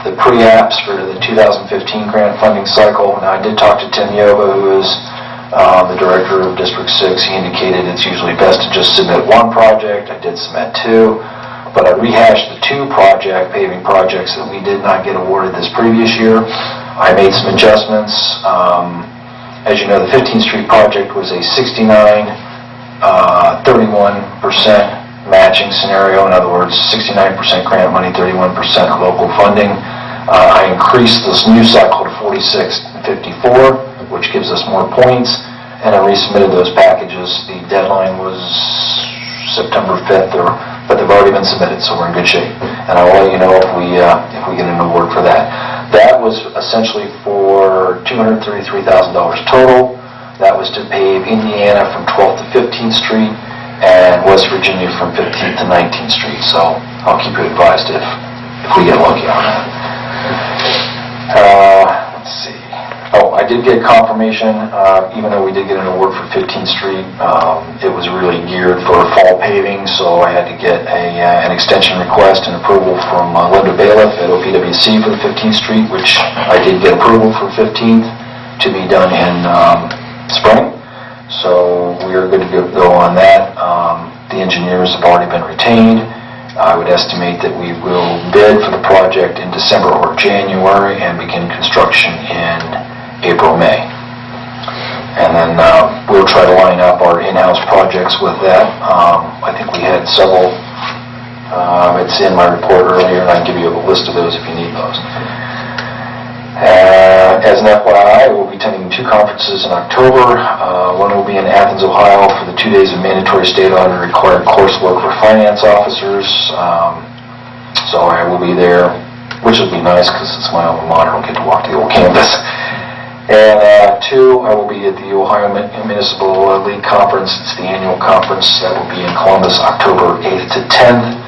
the pre-apps for the 2015 grant funding cycle. Now, I did talk to Tim Yoba, who is the director of District 6. He indicated it's usually best to just submit one project. I did submit 2, but I rehashed the 2 paving projects that we did not get awarded this previous year. I made some adjustments. As you know, the 15th Street project was a 69, 31% matching scenario. In other words, 69% grant money, 31% local funding. I increased this new cycle to 46 and 54. Which gives us more points, and I resubmitted those packages. The deadline was September 5th, but they've already been submitted, so we're in good shape. And I will let you know if we get an award for that. That was essentially for $233,000 total. That was to pave Indiana from 12th to 15th Street and West Virginia from 15th to 19th Street. So I'll keep you advised if we get lucky on that. Let's see. I did get confirmation, even though we did get an award for 15th Street, it was really geared for fall paving, so I had to get an extension request and approval from Linda Bailiff at OPWC for the 15th Street, which I did get approval for 15th to be done in spring. So we are good to go on that. The engineers have already been retained. I would estimate that we will bid for the project in December or January and begin construction in April, May. And then we'll try to line up our in-house projects with that. I think we had several. It's in my report earlier, and I can give you a list of those if you need those. As an FYI, we'll be attending 2 conferences in October. One will be in Athens, Ohio for the 2 days of mandatory state audit required coursework for finance officers. So I will be there, which will be nice because it's my alma mater. I'll get to walk the old campus. And 2, I will be at the Ohio Municipal League Conference. It's the annual conference that will be in Columbus, October 8th to 10th.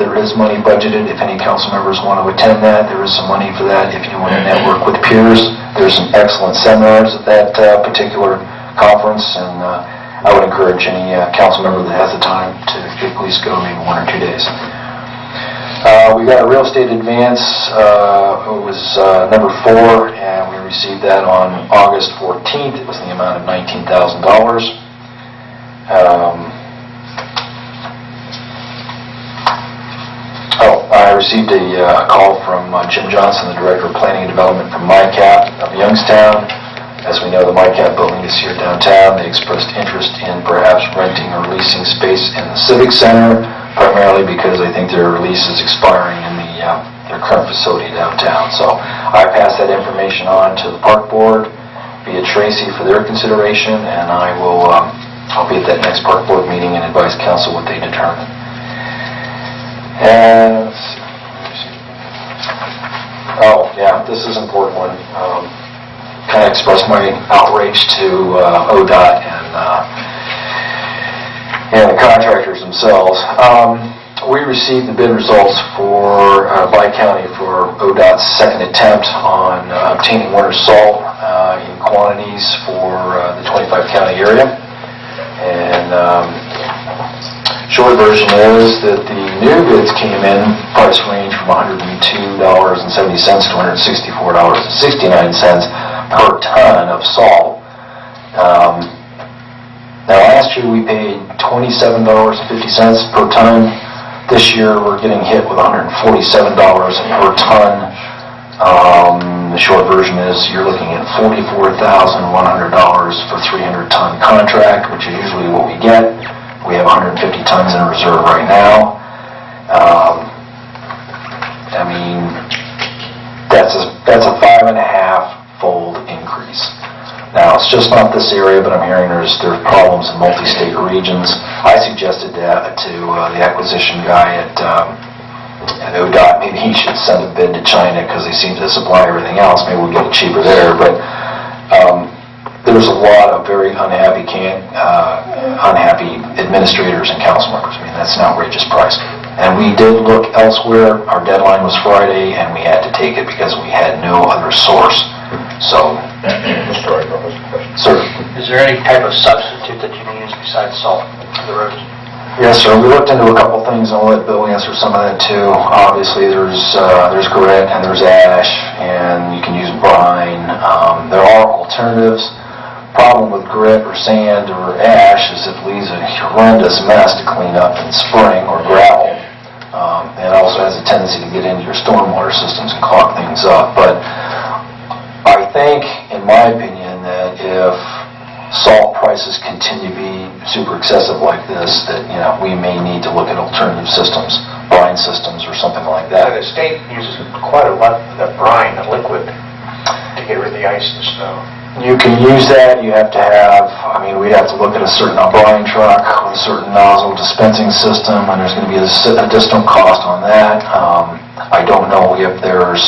There is money budgeted if any council members want to attend that. There is some money for that if you want to network with peers. There's some excellent seminars at that particular conference, and I would encourage any council member that has the time to at least go maybe 1 or 2 days. We got a real estate advance. It was number 4, and we received that on August 14th. It was the amount of $19,000. I received a call from Jim Johnson, the Director of Planning and Development from MyCap of Youngstown. As we know, the MyCap building is here downtown. They expressed interest in perhaps renting or leasing space in the Civic Center, primarily because I think their lease is expiring in their current facility downtown. So I passed that information on to the Park Board via Tracy for their consideration, and I'll be at that next Park Board meeting and advise council what they determine. And let's see. Oh, yeah, this is an important one. Kind of express my outrage to ODOT and the contractors themselves. We received the bid results by county for ODOT's second attempt on obtaining winter salt in quantities for the 25 county area. And short version is that the new bids came in, price range from $102.70 to $164.69 per ton of salt. Now last year we paid $27.50 per ton. This year we're getting hit with $147 per ton. The short version is you're looking at $44,100 for 300-ton contract, which is usually what we get. We have 150 tons in reserve right now. I mean, that's a 5.5-fold increase. Now, it's just not this area, but I'm hearing there's problems in multi-state regions. I suggested that to the acquisition guy at ODOT. Maybe he should send a bid to China because they seem to supply everything else. Maybe we'll get it cheaper there. But there's a lot of very unhappy administrators and council members. I mean, that's an outrageous price. And we did look elsewhere. Our deadline was Friday, and we had to take it because we had no other source. So, Mr. Eichelman has a question. sir. Is there any type of substitute that you can use besides salt for the roads? Yes, sir. We looked into a couple things, and I'll let Bill answer some of that too. Obviously, there's grit and there's ash, and you can use brine. There are alternatives. Problem with grit or sand or ash is it leaves a horrendous mess to clean up in spring or gravel. And it also has a tendency to get into your stormwater systems and clog things up. But I think, in my opinion, that if salt prices continue to be super excessive like this, that we may need to look at alternative systems, brine systems or something like that. The state uses quite a lot of that brine, the liquid, to get rid of the ice and snow. You can use that. You have to have, we'd have to look at a brine truck with a certain nozzle dispensing system, and there's going to be an additional cost on that. I don't know if there are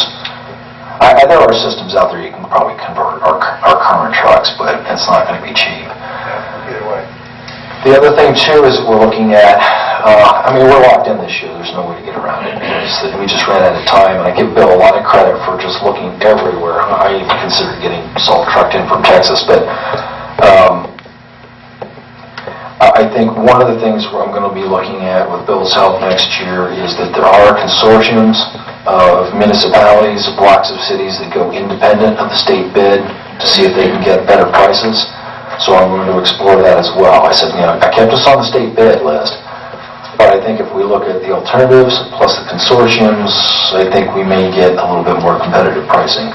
systems out there you can probably convert our current trucks, but it's not going to be cheap. Yeah, either way. The other thing, too, is we're looking at, we're locked in this year. There's no way to get around it. We just ran out of time, and I give Bill a lot of credit for just looking everywhere. I even considered getting salt trucked in from Texas, but I think one of the things where I'm going to be looking at with Bill's help next year is that there are consortiums of municipalities, blocks of cities that go independent of the state bid to see if they can get better prices. So I'm going to explore that as well. I said, I kept us on the state bid list, but I think if we look at the alternatives plus the consortiums, I think we may get a little bit more competitive pricing.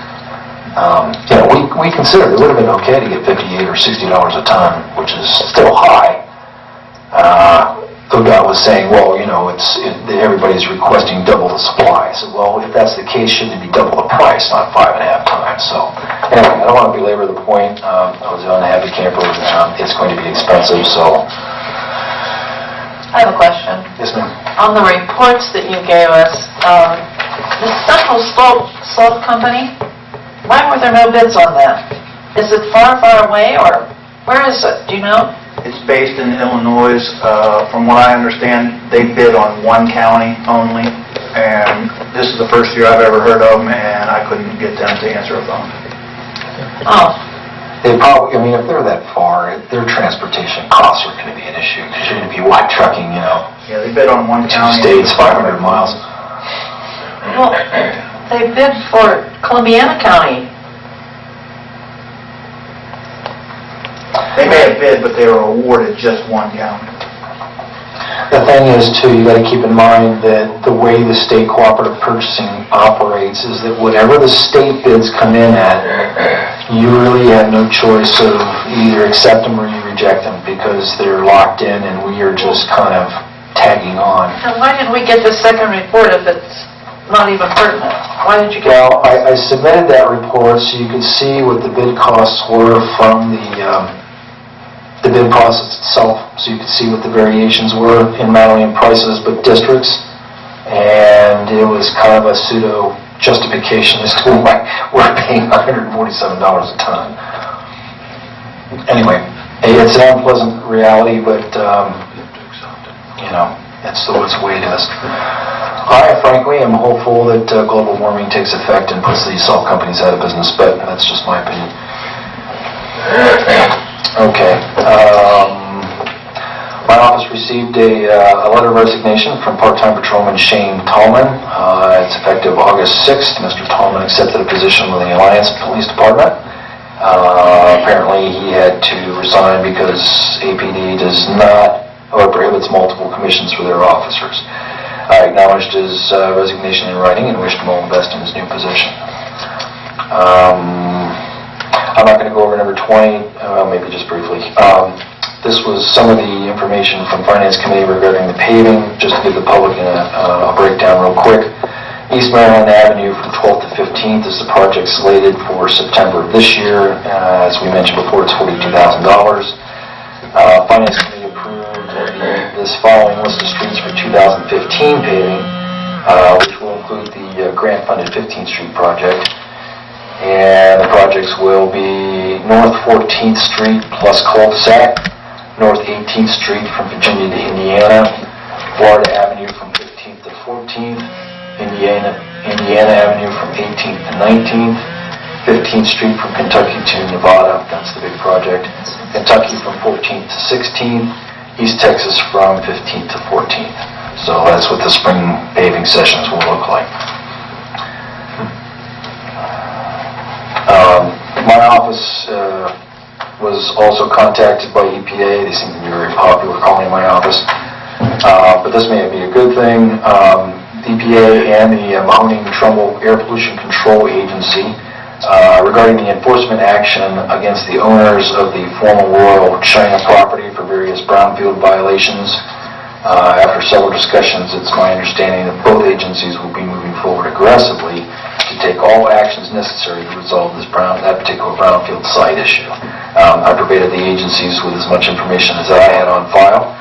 We considered it would have been okay to get $58 or $60 a ton, which is still high. ODOT was saying, well, everybody's requesting double the supply. I said, well, if that's the case, shouldn't it be double the price, not 5.5 times? So, anyway, I don't want to belabor the point. I was an unhappy camper. It's going to be expensive, so. I have a question. Yes, ma'am. On the reports that you gave us, the Central Slope Company, why were there no bids on that? Is it far, far away, or where is it? Do you know? It's based in Illinois. From what I understand, they bid on one county only, and this is the first year I've ever heard of them, and I couldn't get them to answer a phone. Oh, They probably, I mean, if they're that far, their transportation costs are going to be an issue, because you're going to be white trucking, Yeah, they bid on one 2 county. states, 500 miles. Well, they bid for Columbiana County. They may have bid, but they were awarded just one county. The thing is, too, you got to keep in mind that the way the state cooperative purchasing operates is that whatever the state bids come in at, you really have no choice of either accept them or you reject them, because they're locked in and we are just kind of tagging on. And why didn't we get the second report if it's not even pertinent? Why didn't you get? Well, I submitted that report so you could see what the bid costs were from the bid process itself, so you could see what the variations were in not only in prices but districts. And it was kind of a pseudo justification as to why we're paying $147 a ton. Anyway, it's an unpleasant reality, but it's the way it is. I, frankly, am hopeful that global warming takes effect and puts these salt companies out of business, but that's just my opinion. Okay. My office received a letter of resignation from part-time patrolman Shane Tallman. It's effective August 6th. Mr. Tallman accepted a position with the Alliance Police Department. Apparently he had to resign because APD does not, or prohibits multiple commissions for their officers. I acknowledged his resignation in writing and wished him all the best in his new position. I'm not going to go over number 20, maybe just briefly. This was some of the information from Finance Committee regarding the paving, just to give the public a breakdown real quick. East Maryland Avenue from 12th to 15th is the project slated for September of this year. As we mentioned before, it's $42,000. Finance Committee approved this following list of streets for 2015 paving, which will include the grant-funded 15th Street project. And the projects will be North 14th Street plus cul-de-sac, North 18th Street from Virginia to Indiana, Florida Avenue from 15th to 14th, Indiana Avenue from 18th to 19th, 15th Street from Kentucky to Nevada, that's the big project, Kentucky from 14th to 16th, East Texas from 15th to 14th. So that's what the spring paving sessions will look like. My office was also contacted by EPA. They seem to be very popular calling my office. But this may be a good thing. The EPA and the Mahoning-Trumbull Air Pollution Control Agency regarding the enforcement action against the owners of the former Royal China property for various brownfield violations. After several discussions, it's my understanding that both agencies will be moving forward aggressively to take all actions necessary to resolve that particular brownfield site issue. I provided the agencies with as much information as I had on file,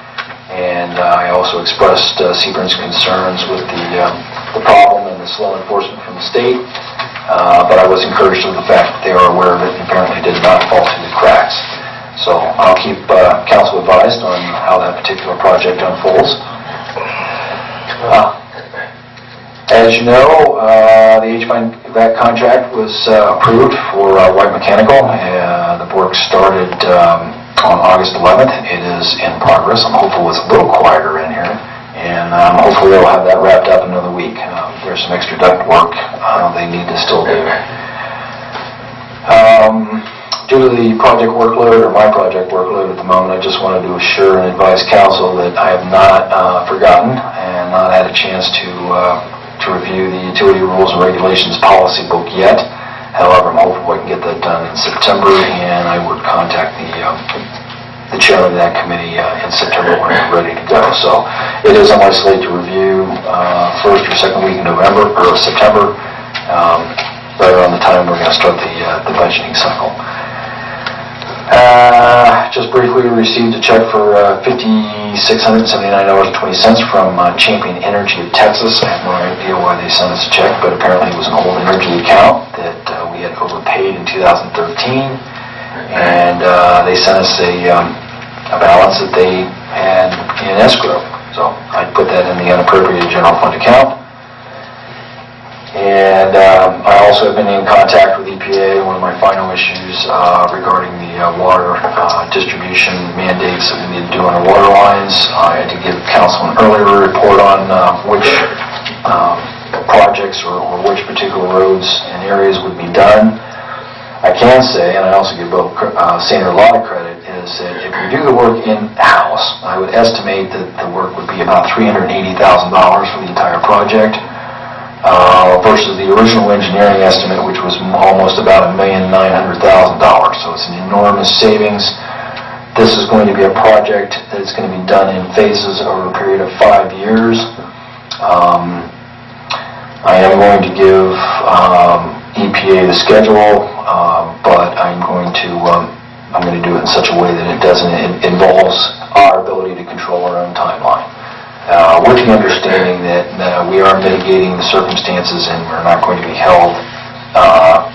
and I also expressed Sebring's concerns with the problem and the slow enforcement from the state, but I was encouraged with the fact that they are aware of it and apparently did not fall through the cracks. So I'll keep council advised on how that particular project unfolds. As you know, the HVAC contract was approved for White Mechanical. The work started on August 11th. It is in progress. I'm hopeful it's a little quieter in here, and hopefully they'll have that wrapped up in another week. There's some extra duct work they need to still do. Due to the project workload, or my project workload at the moment, I just wanted to assure and advise council that I have not forgotten and not had a chance to review the utility rules and regulations policy book yet. However, I'm hopeful I can get that done in September, and I would contact the chairman of that committee in September when I'm ready to go. So it is on my slate to review first or second week in November or September, right around the time we're going to start the budgeting cycle. Just briefly, we received a check for $5,679.20 from Champion Energy of Texas. I have no idea why they sent us a check, but apparently it was an old energy account that we had overpaid in 2013, and they sent us a balance that they had in escrow. So I put that in the unappropriated general fund account. And And I also have been in contact with EPA. One of my final issues regarding the water distribution mandates that we need to do on the water lines. I had to give council an earlier report on which projects or which particular roads and areas would be done. I can say, and I also give both Sainer a lot of credit, is that if we do the work in-house, I would estimate that the work would be about $380,000 for the entire project, versus the original engineering estimate, which was almost about $1,900,000. So it's an enormous savings. This is going to be a project that's going to be done in phases over a period of 5 years. I am going to give EPA the schedule, but I'm going to do it in such a way that it involves our ability to control our own timeline, with the understanding that we are mitigating the circumstances and we're not going to be held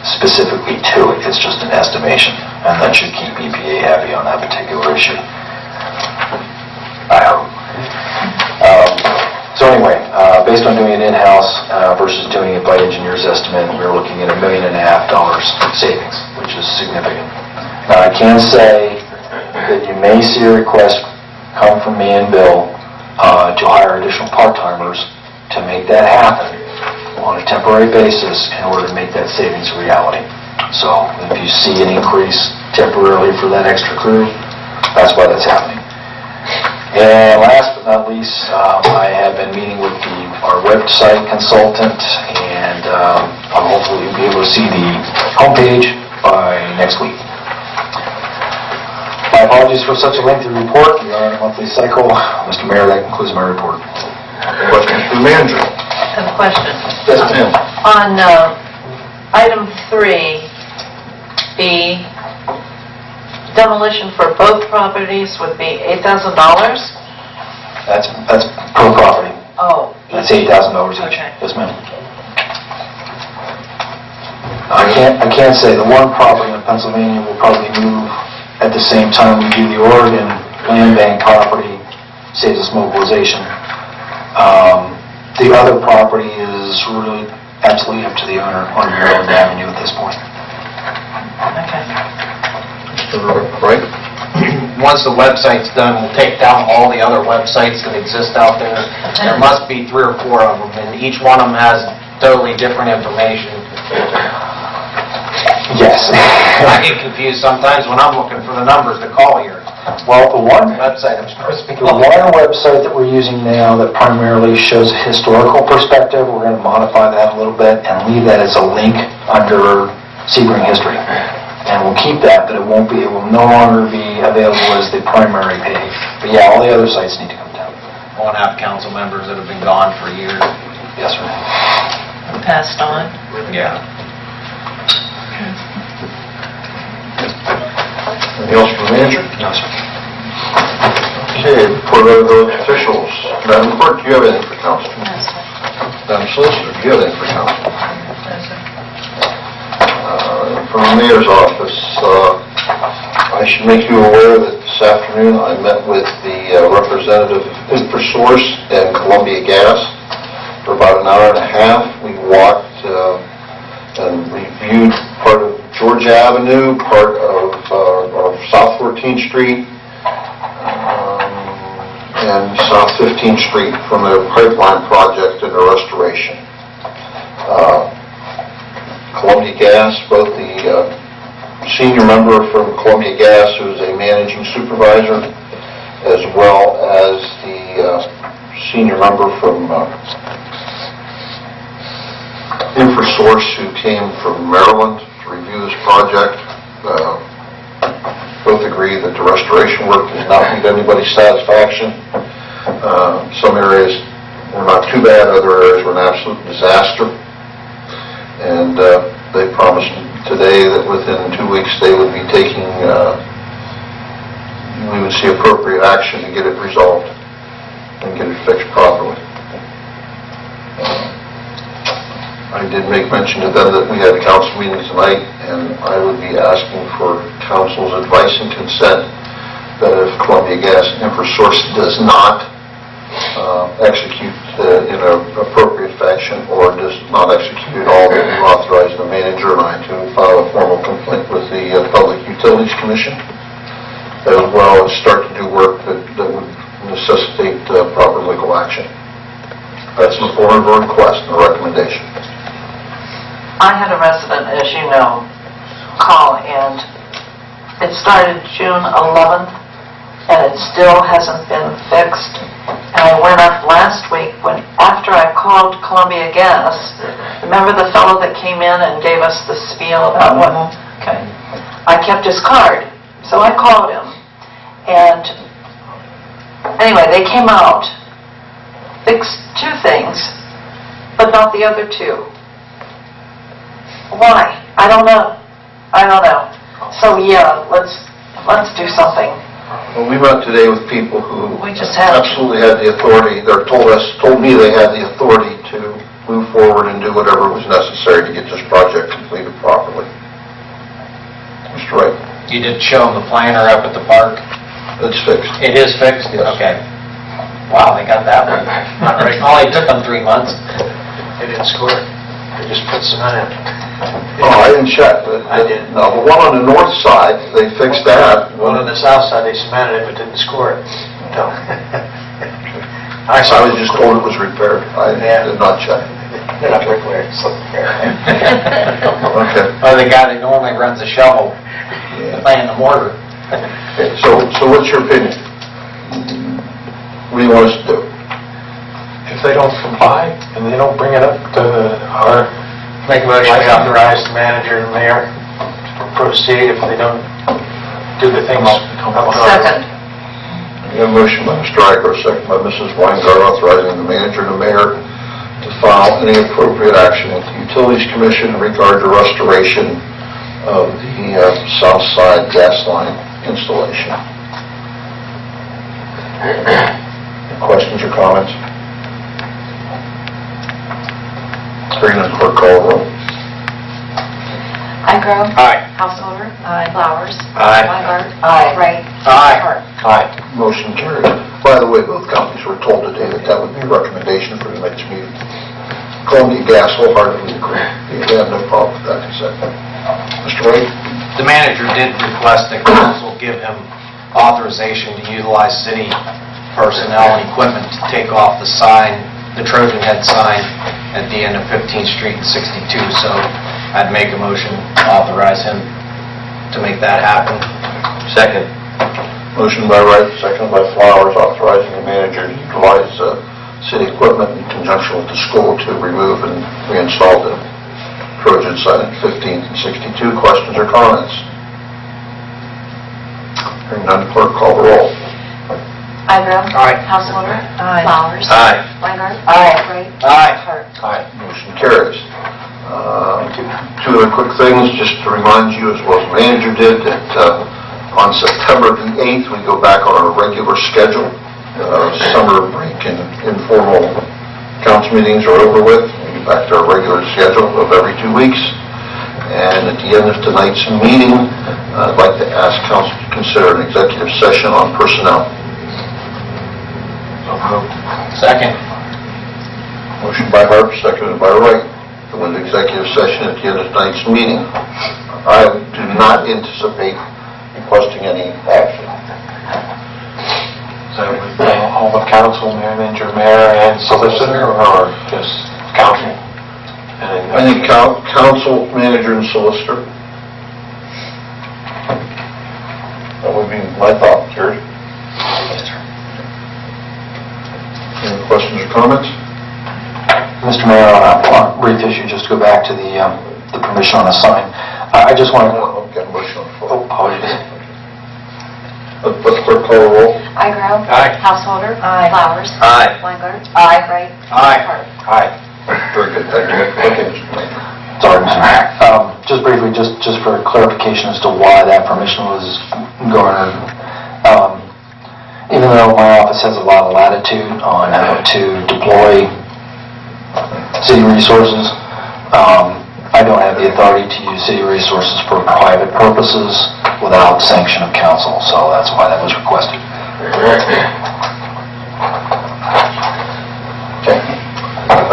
specifically to it. It's just an estimation, and that should keep EPA happy on that particular issue. I hope. So anyway, based on doing it in-house versus doing it by engineer's estimate, we're looking at $1.5 million savings, which is significant. Now, I can say that you may see a request come from me and Bill to hire additional part-timers to make that happen on a temporary basis in order to make that savings a reality. So if you see an increase temporarily for that extra crew, that's why that's happening. And last but not least, I have been meeting with our website consultant, and I'll hopefully be able to see the homepage by next week. My apologies for such a lengthy report. We are on a monthly cycle. Mr. Mayor, that concludes my report. Questions for the manager? I have a question. Yes, ma'am. On item 3, the demolition for both properties would be $8,000? That's per property. Oh. That's $8,000 each. Okay. Yes, ma'am. I can't say. The one property in Pennsylvania will probably move at the same time we do the Oregon land bank property, saves us mobilization. The other property is really absolutely up to the owner on Maryland Avenue at this point. Okay. Right? Once the website's done, we'll take down all the other websites that exist out there. There must be 3 or 4 of them, and each one of them has totally different information. Yes. I get confused sometimes when I'm looking for the numbers to call here. Well, the one Website I'm supposed to be The one website that we're using now that primarily shows a historical perspective, we're going to modify that a little bit and leave that as a link under Sebring history. And we'll keep that, but it will no longer be available as the primary page. But yeah, all the other sites need to come down. I want to have council members that have been gone for years. Yes, sir. Passed on. Yeah. Anything else for the manager? No, sir. Okay, report of village officials. Madam Clerk, do you have anything for council? No, sir. Madam Solicitor, do you have anything for council? No, sir. From the mayor's office, I should make you aware that this afternoon I met with the representative of InfoSource and Columbia Gas for about an hour and a half. We walked and reviewed part of Georgia Avenue, part of South 14th Street, and South 15th Street from their pipeline project and their restoration. Columbia Gas, both the senior member from Columbia Gas, who is a managing supervisor, as well as the senior member from InfoSource, who came from Maryland to review this project, both agree that the restoration work does not meet anybody's satisfaction. Some areas were not too bad, other areas were an absolute disaster. And they promised today that within 2 weeks they would be taking, we would see appropriate action to get it resolved and get it fixed properly. I did make mention to them that we had a council meeting tonight, and I would be asking for council's advice and consent that if Columbia Gas InfoSource does not execute in an appropriate fashion action or does not execute all, that we authorize the manager and I to file a formal complaint with the Public Utilities Commission, as well as start to do work that would necessitate proper legal action. That's the form of a request and a recommendation. I had a resident, as you know, call, and it started June 11th, and it still hasn't been fixed. And I went up last week after I called Columbia Gas. Remember the fellow that came in and gave us the spiel about what? Okay. I kept his card, so I called him. And anyway, they came out, fixed 2 things, but not the other 2. Why? I don't know. So yeah, let's do something. Well, we met today with people who We just had- absolutely had the authority. They told me they had the authority to move forward and do whatever was necessary to get this project completed properly. Mr. Wright, You did show them the planner up at the park? it's fixed. It is fixed? Yes. Okay. Wow, they got that one. Not right. Only took them 3 months. They didn't score it. They just put cement in. Oh, I didn't check. I did. No, the one on the north side, they fixed that. One on the south side, they cemented it, but didn't score it. No. I was just told it was repaired. I did not check. They're not bricklayers. Okay. Or the guy that normally runs the shovel, laying the mortar. Okay, so what's your opinion? What do you want us to do? If they don't comply and they don't bring it up to our... Make a motion to authorize the manager and mayor to proceed if they don't do the things. Second. We have a motion by Mr. Iger, second by Mrs. Weingart, authorizing the manager and the mayor to file any appropriate action with the Utilities Commission in regard to restoration of the south side gas line installation. Questions or comments? Hearing none, clerk call the roll. Igro. Aye. Householder. Aye. Flowers. Aye. Weingart. Aye. Wright. Aye. Hart. Aye. Motion carried. By the way, both companies were told today that that would be a recommendation for the next meeting. Columbia Gas wholeheartedly agree. They have no problem with that consent. Mr. Wade? The manager did request that council give him authorization to utilize city personnel and equipment to take off the sign, the Trojan Head sign at the end of 15th Street and 62. So I'd make a motion to authorize him to make that happen. Second. Motion by Wright, second by Flowers, authorizing the manager to utilize city equipment in conjunction with the school to remove and reinstall the Trojan sign at 15th and 62. Questions or comments? Hearing none, clerk call the roll. Igro. Aye. Householder. Aye. Flowers. Aye. Weingart. Aye. Wright. Aye. Hart. Aye. Motion carries. 2 other quick things, just to remind you, as well as the manager did, that on September the 8th, we go back on our regular schedule. Summer break and informal council meetings are over with. We get back to our regular schedule of every 2 weeks. And at the end of tonight's meeting, I'd like to ask council to consider an executive session on personnel. Second. Motion by Harp, seconded by Wright. To go into executive session at the end of tonight's meeting. I do not anticipate requesting any action. So with all the council, manager, mayor, and solicitor, or just council? I think council, manager, and solicitor. That would be my thought, Jerry. Any questions or comments? Mr. Mayor, on a brief issue, just to go back to the permission on the sign. I just want to... I'll get a motion on the floor. Oh, apologies. Let's clerk call the roll. Igro. Aye. Householder. Aye. Flowers. Aye. Weingart. Aye. Wright. Aye. Hart. Aye. Very good, thank you. Okay, Mr. Mayor. Sorry, Mr. Mayor. Just briefly, just for clarification as to why that permission was garnered. Even though my office has a lot of latitude on how to deploy city resources, I don't have the authority to use city resources for private purposes without sanction of council, so that's why that was requested. Okay.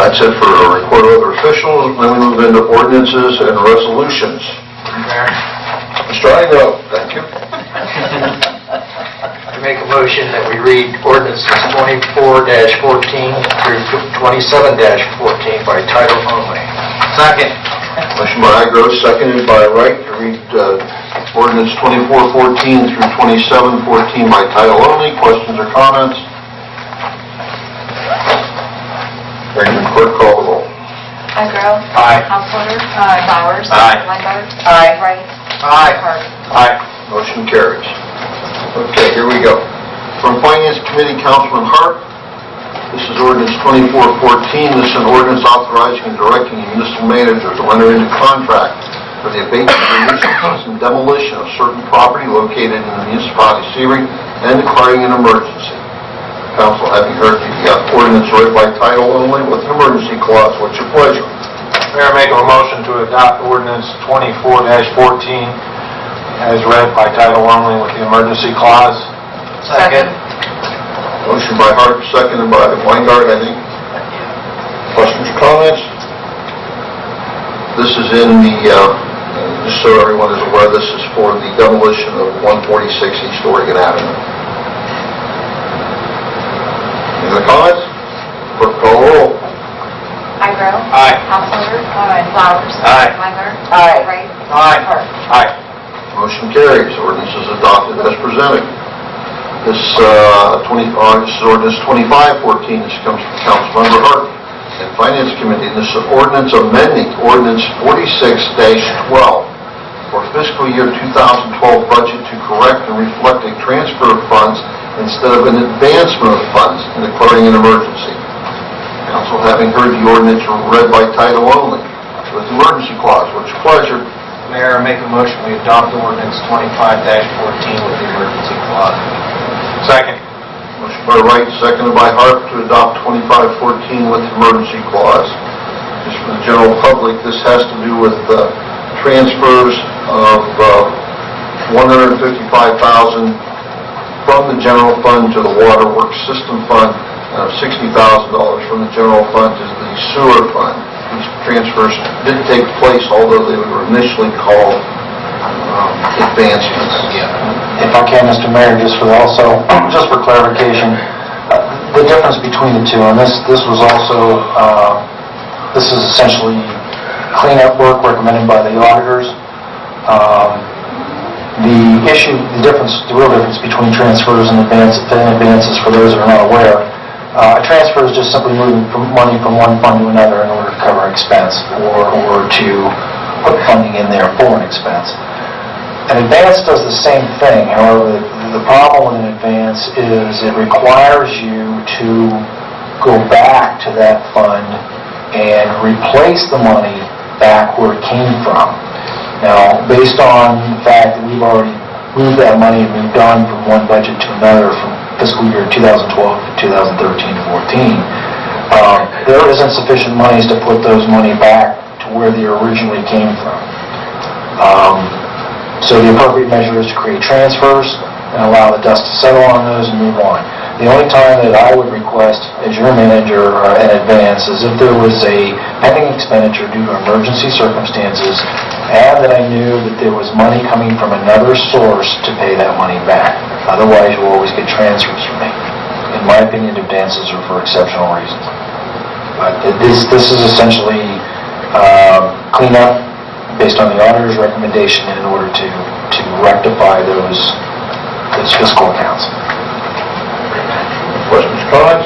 That's it for a report of other officials. Then we move into ordinances and resolutions. Mr. Igo, thank you. I make a motion that we read ordinances 24-14 through 27-14 by title only. Second. Motion by Igo, seconded by Wright to read ordinance 2414 through 2714 by title only. Questions or comments? Hearing none, clerk call the roll. Isarella? Aye. Householder? Aye. Flowers? Aye. Weingart? Aye. Wright? Aye. Park? Aye. Motion carries. Okay, here we go. From Finance Committee, Councilman Hart. This is ordinance 2414. This is an ordinance authorizing and directing the municipal manager to enter into contract for the abatement of nuisances and demolition of certain property located in the municipality of Sebring and declaring an emergency. Council, having heard the ordinance read by title only with an emergency clause, what's your pleasure? Mayor, make a motion to adopt ordinance 24-14 as read by title only with the emergency clause. Second. Motion by Hart, seconded by Weingart, I think. Questions or comments? This is in the, just so everyone is aware, this is for the demolition of 146 East Oregon Avenue. Any other comments? Clerk call the roll. Isarella? Aye. Householder? Aye. Flowers? Aye. Weingart? Aye. Wright? Aye. Park? Aye. Motion carries. Ordinance is adopted as presented. This is ordinance 2514. This comes from Councilmember Hart and Finance Committee. This is an ordinance amending ordinance 46-12 for fiscal year 2012 budget to correct and reflect a transfer of funds instead of an advancement of funds and declaring an emergency. Council, having heard the ordinance read by title only with emergency clause, what's your pleasure? Mayor, I make a motion we adopt ordinance 25-14 with the emergency clause. Second. Motion by Wright, seconded by Hart to adopt 2514 with emergency clause. Just for the general public, this has to do with transfers of $155,000 from the general fund to the water works system fund, and $60,000 from the general fund to the sewer fund. These transfers didn't take place, although they were initially called advancements. If I can, Mr. Mayor, just for clarification, the difference between the two, and this was also, this is essentially cleanup work recommended by the auditors. The real difference between transfers and advances, for those that are not aware, a transfer is just simply moving money from one fund to another in order to cover an expense or to put funding in there for an expense. An advance does the same thing. However, the problem with an advance is it requires you to go back to that fund and replace the money back where it came from. Now, based on the fact that we've already moved that money and moved on from one budget to another from fiscal year 2012 to 2013-14, there isn't sufficient monies to put those money back to where they originally came from. So the appropriate measure is to create transfers and allow the dust to settle on those and move on. The only time that I would request, as your manager, an advance is if there was a pending expenditure due to emergency circumstances and that I knew that there was money coming from another source to pay that money back. Otherwise, you'll always get transfers from me. In my opinion, advances are for exceptional reasons. But this is essentially cleanup based on the auditor's recommendation in order to rectify those fiscal accounts. Questions, comments?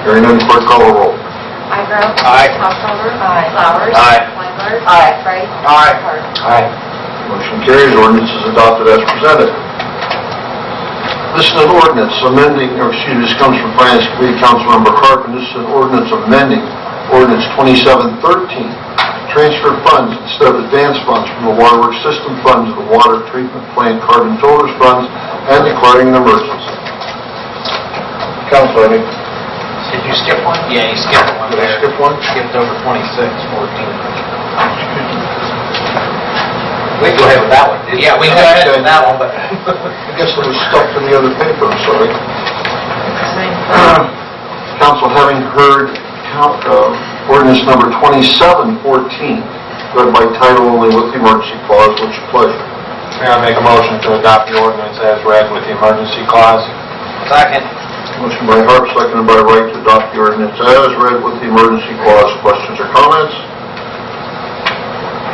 Hearing none, clerk call the roll. Isarella? Aye. Householder? Aye. Flowers? Aye. Weingart? Aye. Wright? Aye. Park? Aye. Motion carries. Ordinance is adopted as presented. This is an ordinance amending, this comes from Finance Committee, Councilmember Hart, and this is an ordinance amending ordinance 2713. Transfer funds instead of advance funds from the waterworks system fund to the water treatment plant carbon filters funds and declaring an emergency. Council, Did you skip one? Yeah, you skipped one. Did I skip one? Skipped over 2614. We can go ahead with that one. Yeah, we can go ahead with that one, but... I guess it was stuffed in the other paper, I'm sorry. Council, having heard Ordinance number 2714, read by title only with the emergency clause. What's your pleasure? Mayor, I make a motion to adopt the ordinance as read with the emergency clause. Second. Motion by Harp, seconded by Wright to adopt the ordinance as read with the emergency clause. Questions or comments?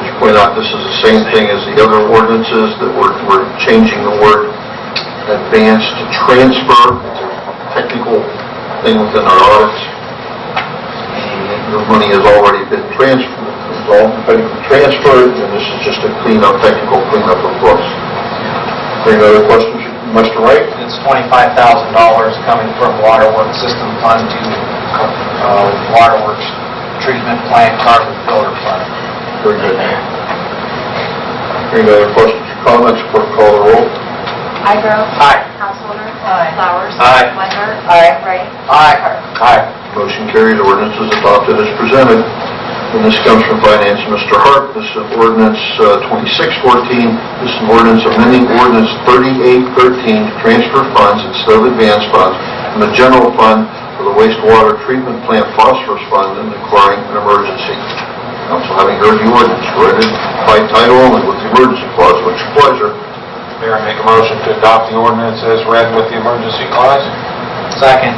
Just point out, this is the same thing as the other ordinances, that we're changing the word advance to transfer. It's a technical thing within our audits. The money has already been transferred. It's all been transferred, and this is just a cleanup, technical cleanup of books. Any other questions, Mr. Wright? It's $25,000 coming from Waterworks System Fund to Waterworks Treatment Plant Carbon Filter Fund. Very good. Any other questions or comments? Clerk, call the roll. Igo. Aye. Householder. Aye. Flowers. Aye. Wenger. Aye. Wright. Aye. Hart. Aye. Motion carried. Ordinance is adopted as presented. And this comes from Finance, Mr. Hart. This is ordinance 2614. This is an ordinance amending ordinance 3813 to transfer funds instead of advance funds from the general fund for the wastewater treatment plant phosphorus fund and declaring an emergency. Council, having heard the ordinance, read it by title only with the emergency clause. What's your pleasure? Mayor, I make a motion to adopt the ordinance as read with the emergency clause. Second.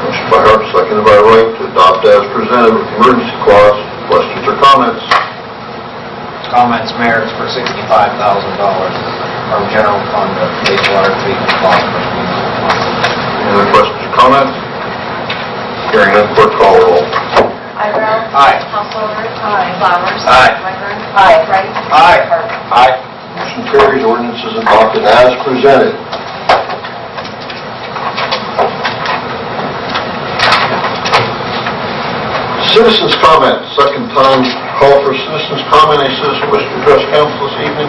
Motion by Harp, seconded by Wright to adopt as presented with the emergency clause. Questions or comments? Comments, Mayor, is for $65,000 from general fund to wastewater treatment phosphorus. Any other questions or comments? Hearing none, clerk, call the roll. Igo. Aye. Householder. Aye. Flowers. Aye. Wenger. Aye. Wright. Aye. Hart. Aye. Motion carries. Ordinance is adopted as presented. Citizens' comment. Second time call for citizens' comment. Any citizen wish to address council this evening?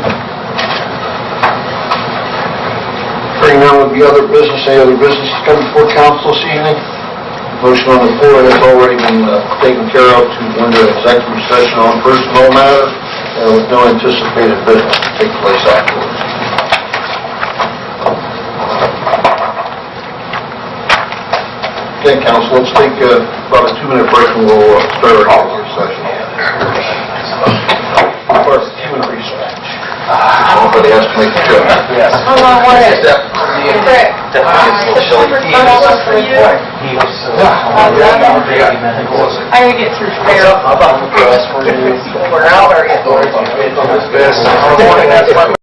Hearing none, would be other business. Any other business to come before council this evening? Motion on the floor has already been taken care of to enter executive session on personnel matters with no anticipated business to take place afterwards. Okay, council, let's take about a 2-minute break and we'll start our executive session. First, human research. Somebody has to make the joke. Yes. Hold on, what is it? Rick. I gotta get through fair. We're out, or?